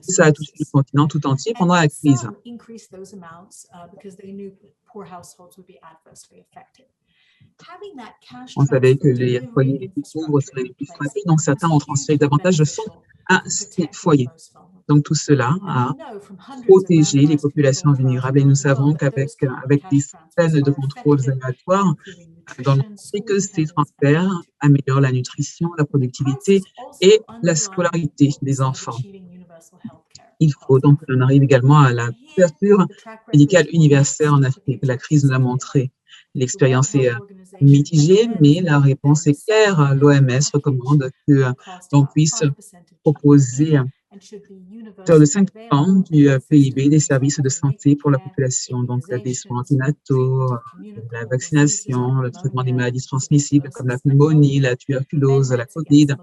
Ça a touché le continent tout entier pendant la crise. On savait que les foyers les plus pauvres seraient les plus frappés, donc certains ont transféré davantage de fonds à ces foyers. Donc tout cela a protégé les populations vulnérables et nous savons qu'avec des systèmes de contrôle aléatoires, c'est que ces transferts améliorent la nutrition, la productivité et la scolarité des enfants. Il faut donc qu'on arrive également à la couverture médicale universelle en Afrique. La crise nous l'a montré. L'expérience est mitigée, mais la réponse est claire. L'OMS recommande que l'on puisse proposer de 5% du PIB des services de santé pour la population, donc des soins anténataux, la vaccination, le traitement des maladies transmissibles comme la pneumonie, la tuberculose, la COVID,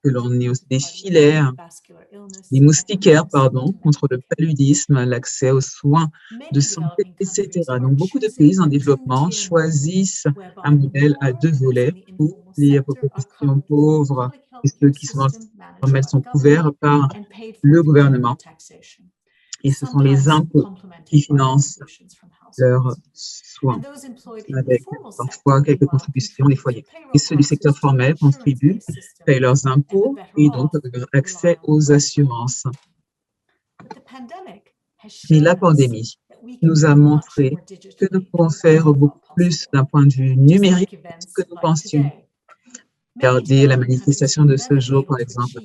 que l'on ait aussi des filets, des moustiquaires, contre le paludisme, l'accès aux soins de santé, etc. Donc, beaucoup de pays en développement choisissent un modèle à deux volets où les populations pauvres et ceux qui sont informels sont couverts par le gouvernement. Et ce sont les impôts qui financent leurs soins, avec parfois quelques contributions des foyers. Et ceux du secteur formel contribuent, payent leurs impôts et donc ont accès aux assurances. Mais la pandémie nous a montré que nous pouvons faire beaucoup plus d'un point de vue numérique que nous pensions. Regardez la manifestation de ce jour, par exemple.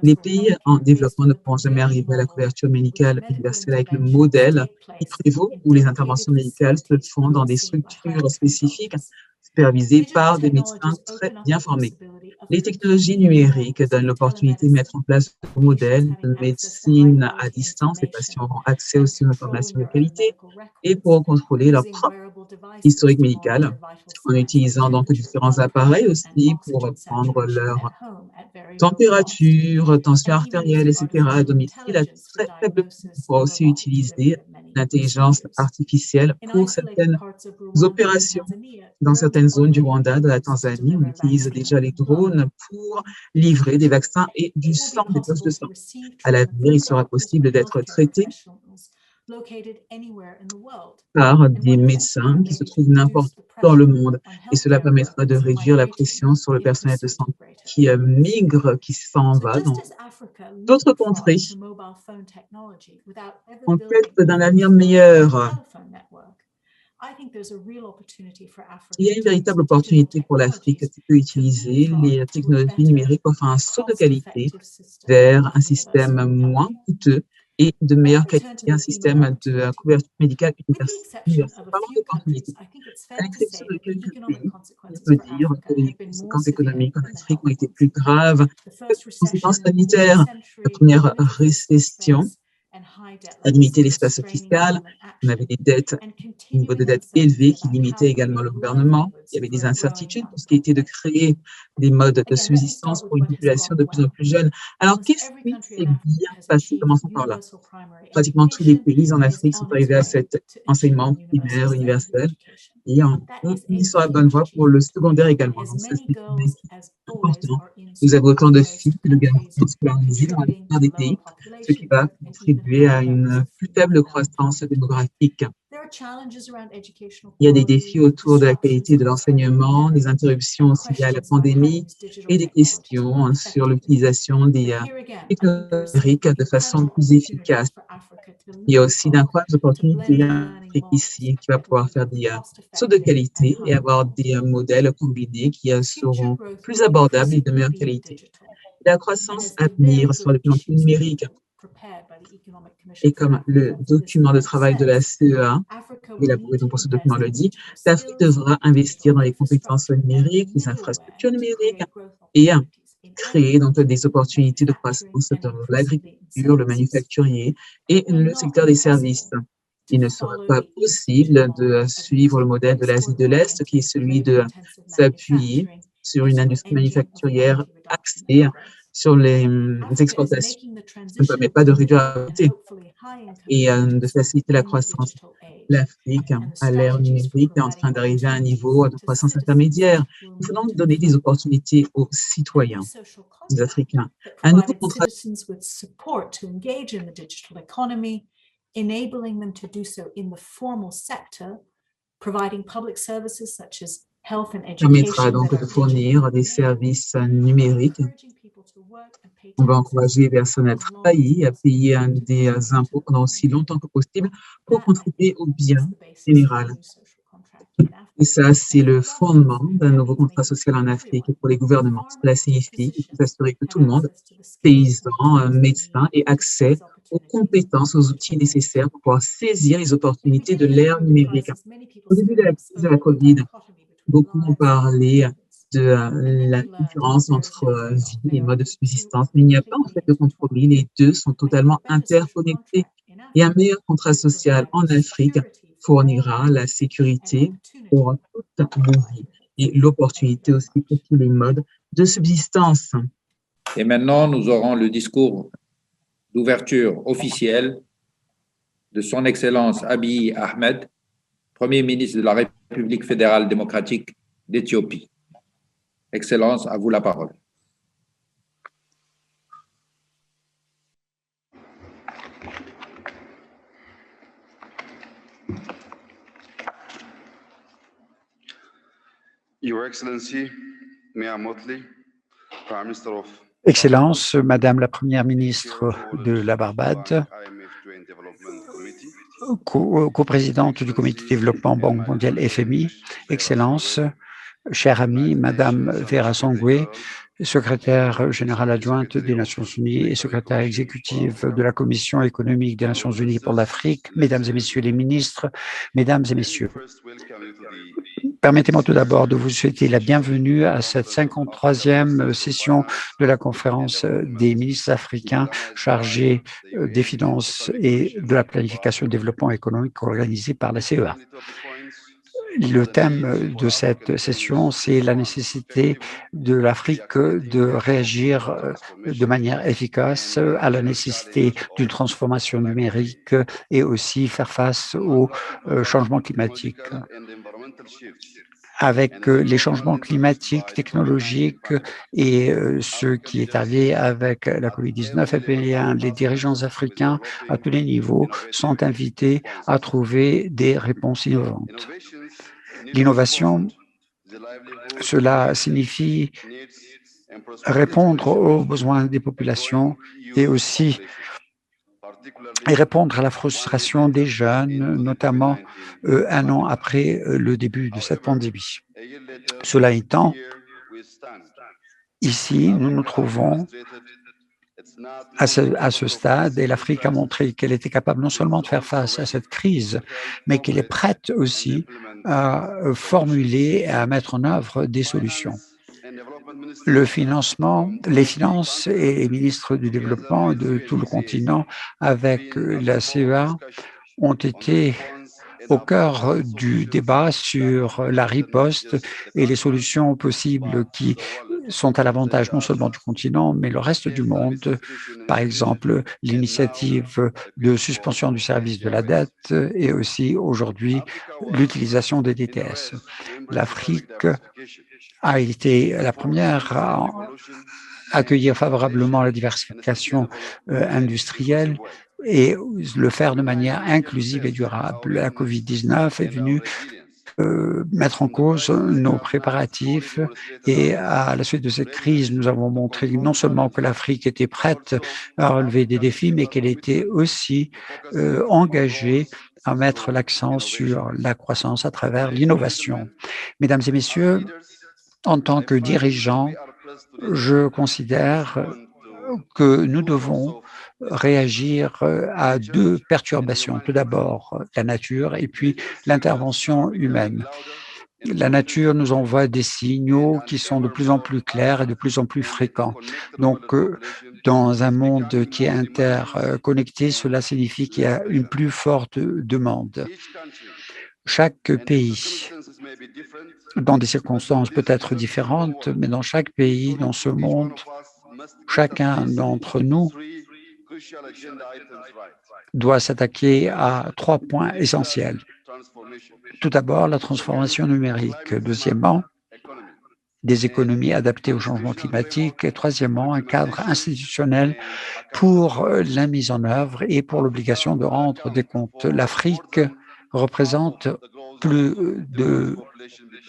Les pays en développement ne pourront jamais arriver à la couverture médicale universelle avec le modèle qui prévaut où les interventions médicales se font dans des structures spécifiques supervisées par des médecins très bien formés. Les technologies numériques donnent l'opportunité de mettre en place un modèle de médecine à distance. Les patients auront accès aussi aux informations de qualité et pourront contrôler leur propre historique médical, en utilisant donc différents appareils aussi pour prendre leur température, tension artérielle, etc. à domicile à très faible coût. On pourra aussi utiliser l'intelligence artificielle pour certaines opérations dans certaines zones du Rwanda, de la Tanzanie. On utilise déjà les drones pour livrer des vaccins et du sang, des poches de sang. À l'avenir, il sera possible d'être traité par des médecins qui se trouvent n'importe où dans le monde. Et cela permettra de réduire la pression sur le personnel de santé qui migre, qui s'en va dans d'autres contrées en quête d'un avenir meilleur. Il y a une véritable opportunité pour l'Afrique qui peut utiliser les technologies numériques pour faire un saut de qualité vers un système moins coûteux et de meilleure qualité, un système de couverture médicale universelle. Parlons d'opportunités. À l'exception de quelques pays, on peut dire que les conséquences économiques en Afrique ont été plus graves que les conséquences sanitaires. La première récession a limité l'espace fiscal, on avait des dettes, un niveau de dette élevé qui limitait également le gouvernement. Il y avait des incertitudes pour ce qui était de créer des modes de subsistance pour une population de plus en plus jeune. Alors, qu'est-ce qui s'est bien passé? Commençons par là. Pratiquement tous les pays en Afrique sont arrivés à cet enseignement primaire universel et ils sont à la bonne voie pour le secondaire également. Donc, ça, c'est important. Vous avez autant de filles que de garçons scolarisés dans la plupart des pays, ce qui va contribuer à une plus faible croissance démographique. Il y a des défis autour de la qualité de l'enseignement, des interruptions aussi liées à la pandémie et des questions sur l'utilisation des technologies de façon plus efficace. Il y a aussi d'incroyables opportunités en Afrique ici qui va pouvoir faire des sauts de qualité et avoir des modèles combinés qui seront plus abordables et de meilleure qualité. La croissance à venir sur le plan numérique et comme le document de travail de la CEA, élaboré pour ce document le dit, l'Afrique devra investir dans les compétences numériques, les infrastructures numériques et créer donc des opportunités de croissance dans l'agriculture, le manufacturier et le secteur des services. Il ne sera pas possible de suivre le modèle de l'Asie de l'Est qui est celui de s'appuyer sur une industrie manufacturière axée sur les exportations. Ça ne permet pas de réduire la pauvreté et de faciliter la croissance. L'Afrique, à l'ère numérique, est en train d'arriver à un niveau de croissance intermédiaire. Il faut donc donner des opportunités aux citoyens, aux Africains. Un nouveau contrat enabling them to do so in the formal sector, providing public services such as health and education. Permettra donc de fournir des services numériques. On va encourager les personnes à travailler, à payer des impôts pendant aussi longtemps que possible pour contribuer au bien général. Et ça, c'est le fondement d'un nouveau contrat social en Afrique pour les gouvernements. Cela signifie qu'il faut s'assurer que tout le monde, paysans, médecins, ait accès aux compétences, aux outils nécessaires pour pouvoir saisir les opportunités de l'ère numérique. Au début de la crise de la COVID, beaucoup ont parlé de la différence entre vie et mode de subsistance, mais il n'y a pas en fait de compromis. Les deux sont totalement interconnectés. Et un meilleur contrat social en Afrique fournira la sécurité pour toute nos vies et l'opportunité aussi pour tous les modes de subsistance. Et maintenant, nous aurons le discours d'ouverture officielle de Son Excellence Abiy Ahmed, Premier ministre de la République fédérale démocratique d'Éthiopie. Excellence, à vous la parole. Your Excellency, Mia Mottley, Prime Minister of Excellence, Madame la Première ministre de la Barbade, coprésidente du Comité de développement Banque mondiale FMI, Excellence, chère amie, Madame Vera Songwe, secrétaire générale adjointe des Nations Unies et secrétaire exécutive de la Commission économique des Nations Unies pour l'Afrique, Mesdames et Messieurs les ministres, Mesdames et Messieurs. Permettez-moi tout d'abord de vous souhaiter la bienvenue à cette 53e session de la conférence des ministres africains chargés des finances et de la planification et du développement économique organisée par la CEA. Le thème de cette session, c'est la nécessité de l'Afrique de réagir de manière efficace à la nécessité d'une transformation numérique et aussi faire face aux changements climatiques. Avec les changements climatiques, technologiques et ce qui est arrivé avec la COVID-19, eh bien, les dirigeants africains à tous les niveaux sont invités à trouver des réponses innovantes. L'innovation, cela signifie répondre aux besoins des populations et aussi répondre à la frustration des jeunes, notamment un an après le début de cette pandémie. Cela étant, ici, nous nous trouvons à ce stade et l'Afrique a montré qu'elle était capable non seulement de faire face à cette crise, mais qu'elle est prête aussi à formuler et à mettre en œuvre des solutions. Le financement, les finances et les ministres du développement de tout le continent avec la CEA ont été au cœur du débat sur la riposte et les solutions possibles qui sont à l'avantage non seulement du continent, mais le reste du monde. Par exemple, l'initiative de suspension du service de la dette et aussi aujourd'hui l'utilisation des DTS. L'Afrique a été la première à accueillir favorablement la diversification industrielle et le faire de manière inclusive et durable. La COVID-19 est venue mettre en cause nos préparatifs et à la suite de cette crise, nous avons montré non seulement que l'Afrique était prête à relever des défis, mais qu'elle était aussi engagée à mettre l'accent sur la croissance à travers l'innovation. Mesdames et messieurs, en tant que dirigeant, je considère que nous devons réagir à deux perturbations. Tout d'abord, la nature et puis l'intervention humaine. La nature nous envoie des signaux qui sont de plus en plus clairs et de plus en plus fréquents. Donc, dans un monde qui est interconnecté, cela signifie qu'il y a une plus forte demande. Chaque pays, dans des circonstances peut-être différentes, mais dans chaque pays, dans ce monde, chacun d'entre nous doit s'attaquer à 3 points essentiels. Tout d'abord, la transformation numérique. Deuxièmement, des économies adaptées au changement climatique. Et troisièmement, un cadre institutionnel pour la mise en œuvre et pour l'obligation de rendre des comptes. L'Afrique représente plus de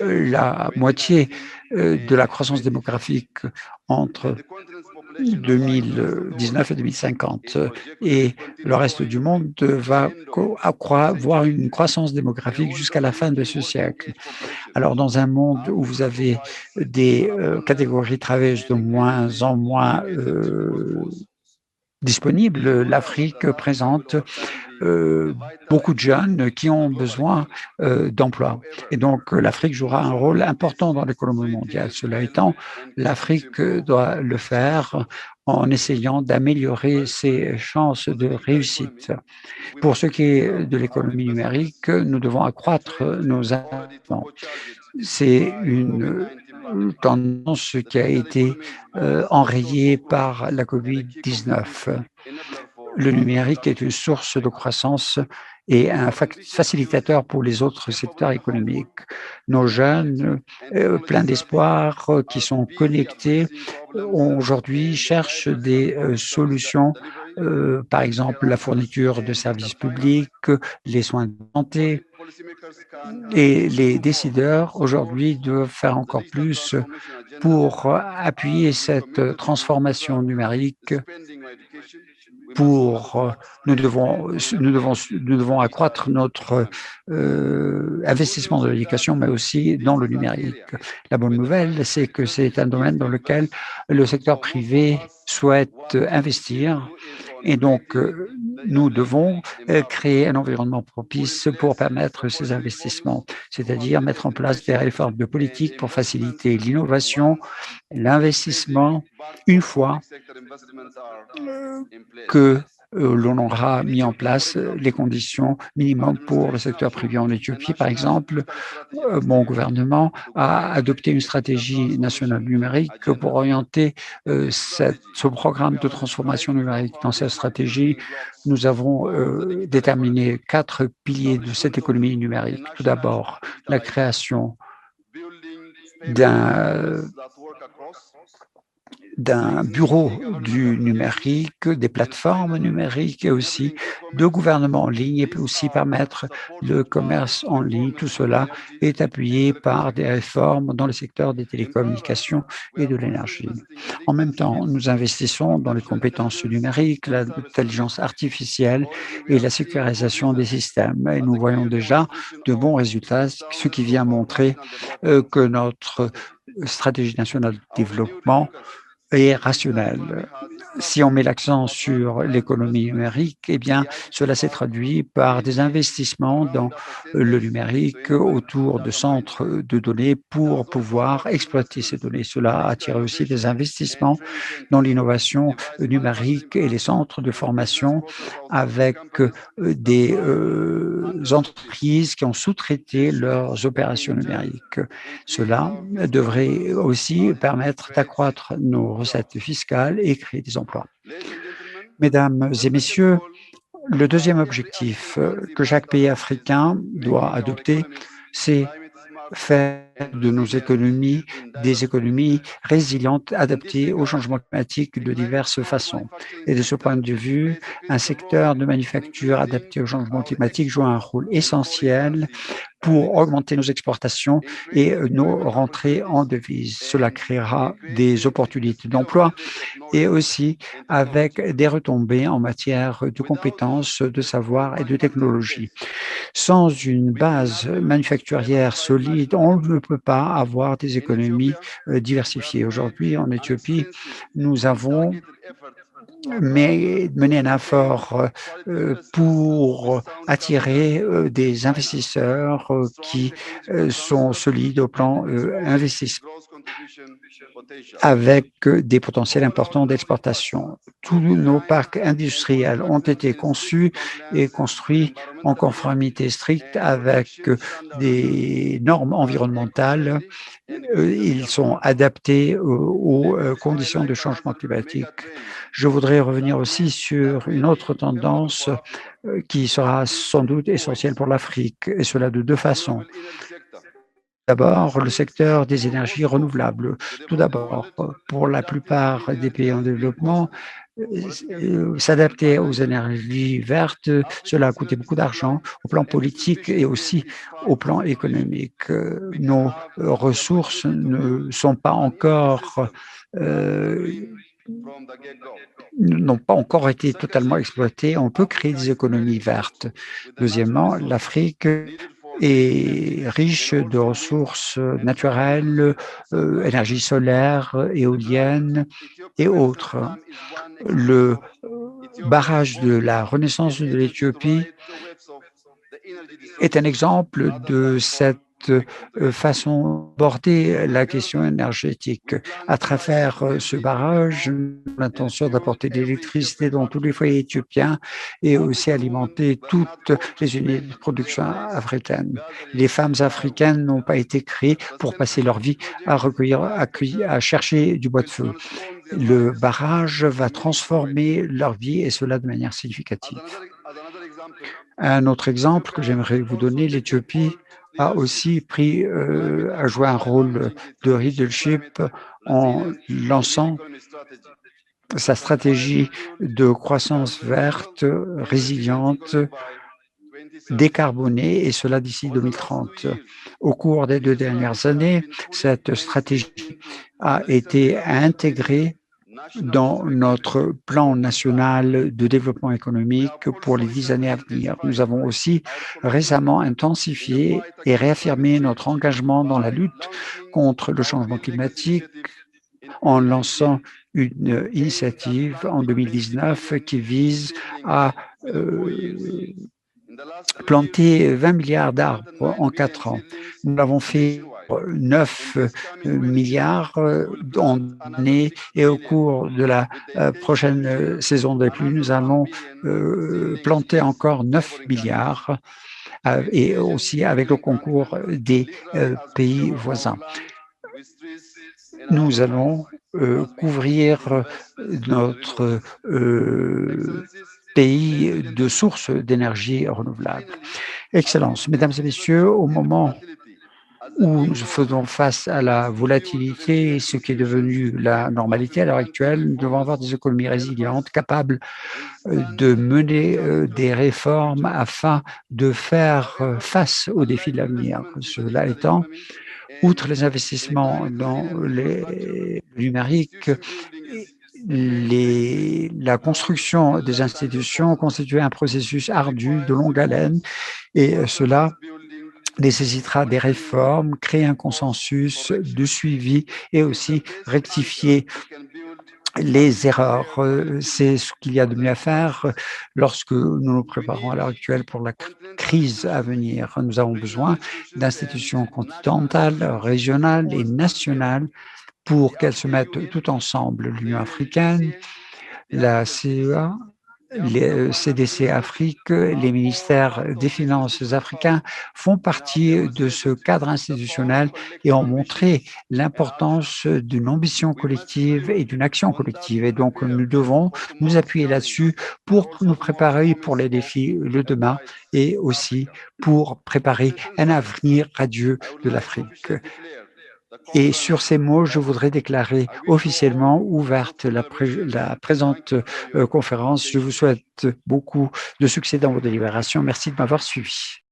la moitié de la croissance démographique entre 2019 et 2050. Et le reste du monde va avoir une croissance démographique jusqu'à la fin de ce siècle. Alors, dans un monde où vous avez des catégories travailleuses de moins en moins disponibles, l'Afrique présente beaucoup de jeunes qui ont besoin d'emploi. Et donc, l'Afrique jouera un rôle important dans l'économie mondiale. Cela étant, l'Afrique doit le faire en essayant d'améliorer ses chances de réussite. Pour ce qui est de l'économie numérique, nous devons accroître nos investissements. C'est une tendance qui a été enrayée par la COVID-19. Le numérique est une source de croissance et un facilitateur pour les autres secteurs économiques. Nos jeunes, pleins d'espoir, qui sont connectés, aujourd'hui cherchent des solutions, par exemple la fourniture de services publics, les soins de santé. Et les décideurs aujourd'hui doivent faire encore plus pour appuyer cette transformation numérique. Nous devons accroître notre investissement dans l'éducation, mais aussi dans le numérique. La bonne nouvelle, c'est que c'est un domaine dans lequel le secteur privé souhaite investir. Et donc, nous devons créer un environnement propice pour permettre ces investissements, c'est-à-dire mettre en place des réformes de politique pour faciliter l'innovation, l'investissement, une fois que l'on aura mis en place les conditions minimum pour le secteur privé en Éthiopie. Par exemple, mon gouvernement a adopté une stratégie nationale numérique pour orienter ce programme de transformation numérique. Dans cette stratégie, nous avons déterminé 4 piliers de cette économie numérique. Tout d'abord, la création d'un bureau du numérique, des plateformes numériques et aussi de gouvernement en ligne et peut aussi permettre le commerce en ligne. Tout cela est appuyé par des réformes dans le secteur des télécommunications et de l'énergie. En même temps, nous investissons dans les compétences numériques, l'intelligence artificielle et la sécurisation des systèmes. Et nous voyons déjà de bons résultats, ce qui vient montrer que notre stratégie nationale de développement est rationnel. Si on met l'accent sur l'économie numérique, eh bien, cela s'est traduit par des investissements dans le numérique autour de centres de données pour pouvoir exploiter ces données. Cela a attiré aussi des investissements dans l'innovation numérique et les centres de formation avec des entreprises qui ont sous-traité leurs opérations numériques. Cela devrait aussi permettre d'accroître nos recettes fiscales et créer des emplois. Mesdames et messieurs, le deuxième objectif que chaque pays africain doit adopter, c'est faire de nos économies des économies résilientes, adaptées au changement climatique de diverses façons. Et de ce point de vue, un secteur de manufacture adapté au changement climatique joue un rôle essentiel pour augmenter nos exportations et nos rentrées en devises. Cela créera des opportunités d'emploi et aussi avec des retombées en matière de compétences, de savoir et de technologie. Sans une base manufacturière solide, on ne peut pas avoir des économies diversifiées. Aujourd'hui, en Éthiopie, nous avons mené un effort pour attirer des investisseurs qui sont solides au plan investissement, avec des potentiels importants d'exportation. Tous nos parcs industriels ont été conçus et construits en conformité stricte avec des normes environnementales. Ils sont adaptés aux conditions de changement climatique. Je voudrais revenir aussi sur une autre tendance qui sera sans doute essentielle pour l'Afrique, et cela de deux façons. D'abord, le secteur des énergies renouvelables. Tout d'abord, pour la plupart des pays en développement, s'adapter aux énergies vertes, cela a coûté beaucoup d'argent au plan politique et aussi au plan économique. Nos ressources ne sont pas encore n'ont pas encore été totalement exploitées. On peut créer des économies vertes. Deuxièmement, l'Afrique est riche de ressources naturelles, énergie solaire, éolienne et autres. Le barrage de la Renaissance de l'Éthiopie est un exemple de cette façon d'aborder la question énergétique. À travers ce barrage, l'intention d'apporter de l'électricité dans tous les foyers éthiopiens et aussi alimenter toutes les unités de production africaines. Les femmes africaines n'ont pas été créées pour passer leur vie à à chercher du bois de feu. Le barrage va transformer leur vie et cela de manière significative. Un autre exemple que j'aimerais vous donner, l'Éthiopie a aussi a joué un rôle de leadership en lançant sa stratégie de croissance verte, résiliente, décarbonée, et cela d'ici 2030. Au cours des 2 dernières années, cette stratégie a été intégrée dans notre plan national de développement économique pour les 10 années à venir. Nous avons aussi récemment intensifié et réaffirmé notre engagement dans la lutte contre le changement climatique en lançant une initiative en 2019 qui vise à planter 20 milliards d'arbres en 4 ans. Nous l'avons fait 9 milliards en année et au cours de la prochaine saison des pluies, nous allons planter encore 9 milliards et aussi avec le concours des pays voisins. Nous allons couvrir notre pays de sources d'énergie renouvelable. Excellences, Mesdames et Messieurs, au moment où nous faisons face à la volatilité, ce qui est devenu la normalité à l'heure actuelle, nous devons avoir des économies résilientes capables de mener des réformes afin de faire face aux défis de l'avenir. Cela étant, outre les investissements dans le numérique, la construction des institutions constitue un processus ardu de longue haleine et cela nécessitera des réformes, créer un consensus de suivi et aussi rectifier les erreurs. C'est ce qu'il y a de mieux à faire lorsque nous nous préparons à l'heure actuelle pour la crise à venir. Nous avons besoin d'institutions continentales, régionales et nationales pour qu'elles se mettent tout ensemble. L'Union africaine, la CEA, les CDC Afrique, les ministères des Finances africains font partie de ce cadre institutionnel et ont montré l'importance d'une ambition collective et d'une action collective. Et donc, nous devons nous appuyer là-dessus pour nous préparer pour les défis de demain et aussi pour préparer un avenir radieux de l'Afrique. Et sur ces mots, je voudrais déclarer officiellement ouverte la présente conférence. Je vous souhaite beaucoup de succès dans vos délibérations. Merci de m'avoir suivi.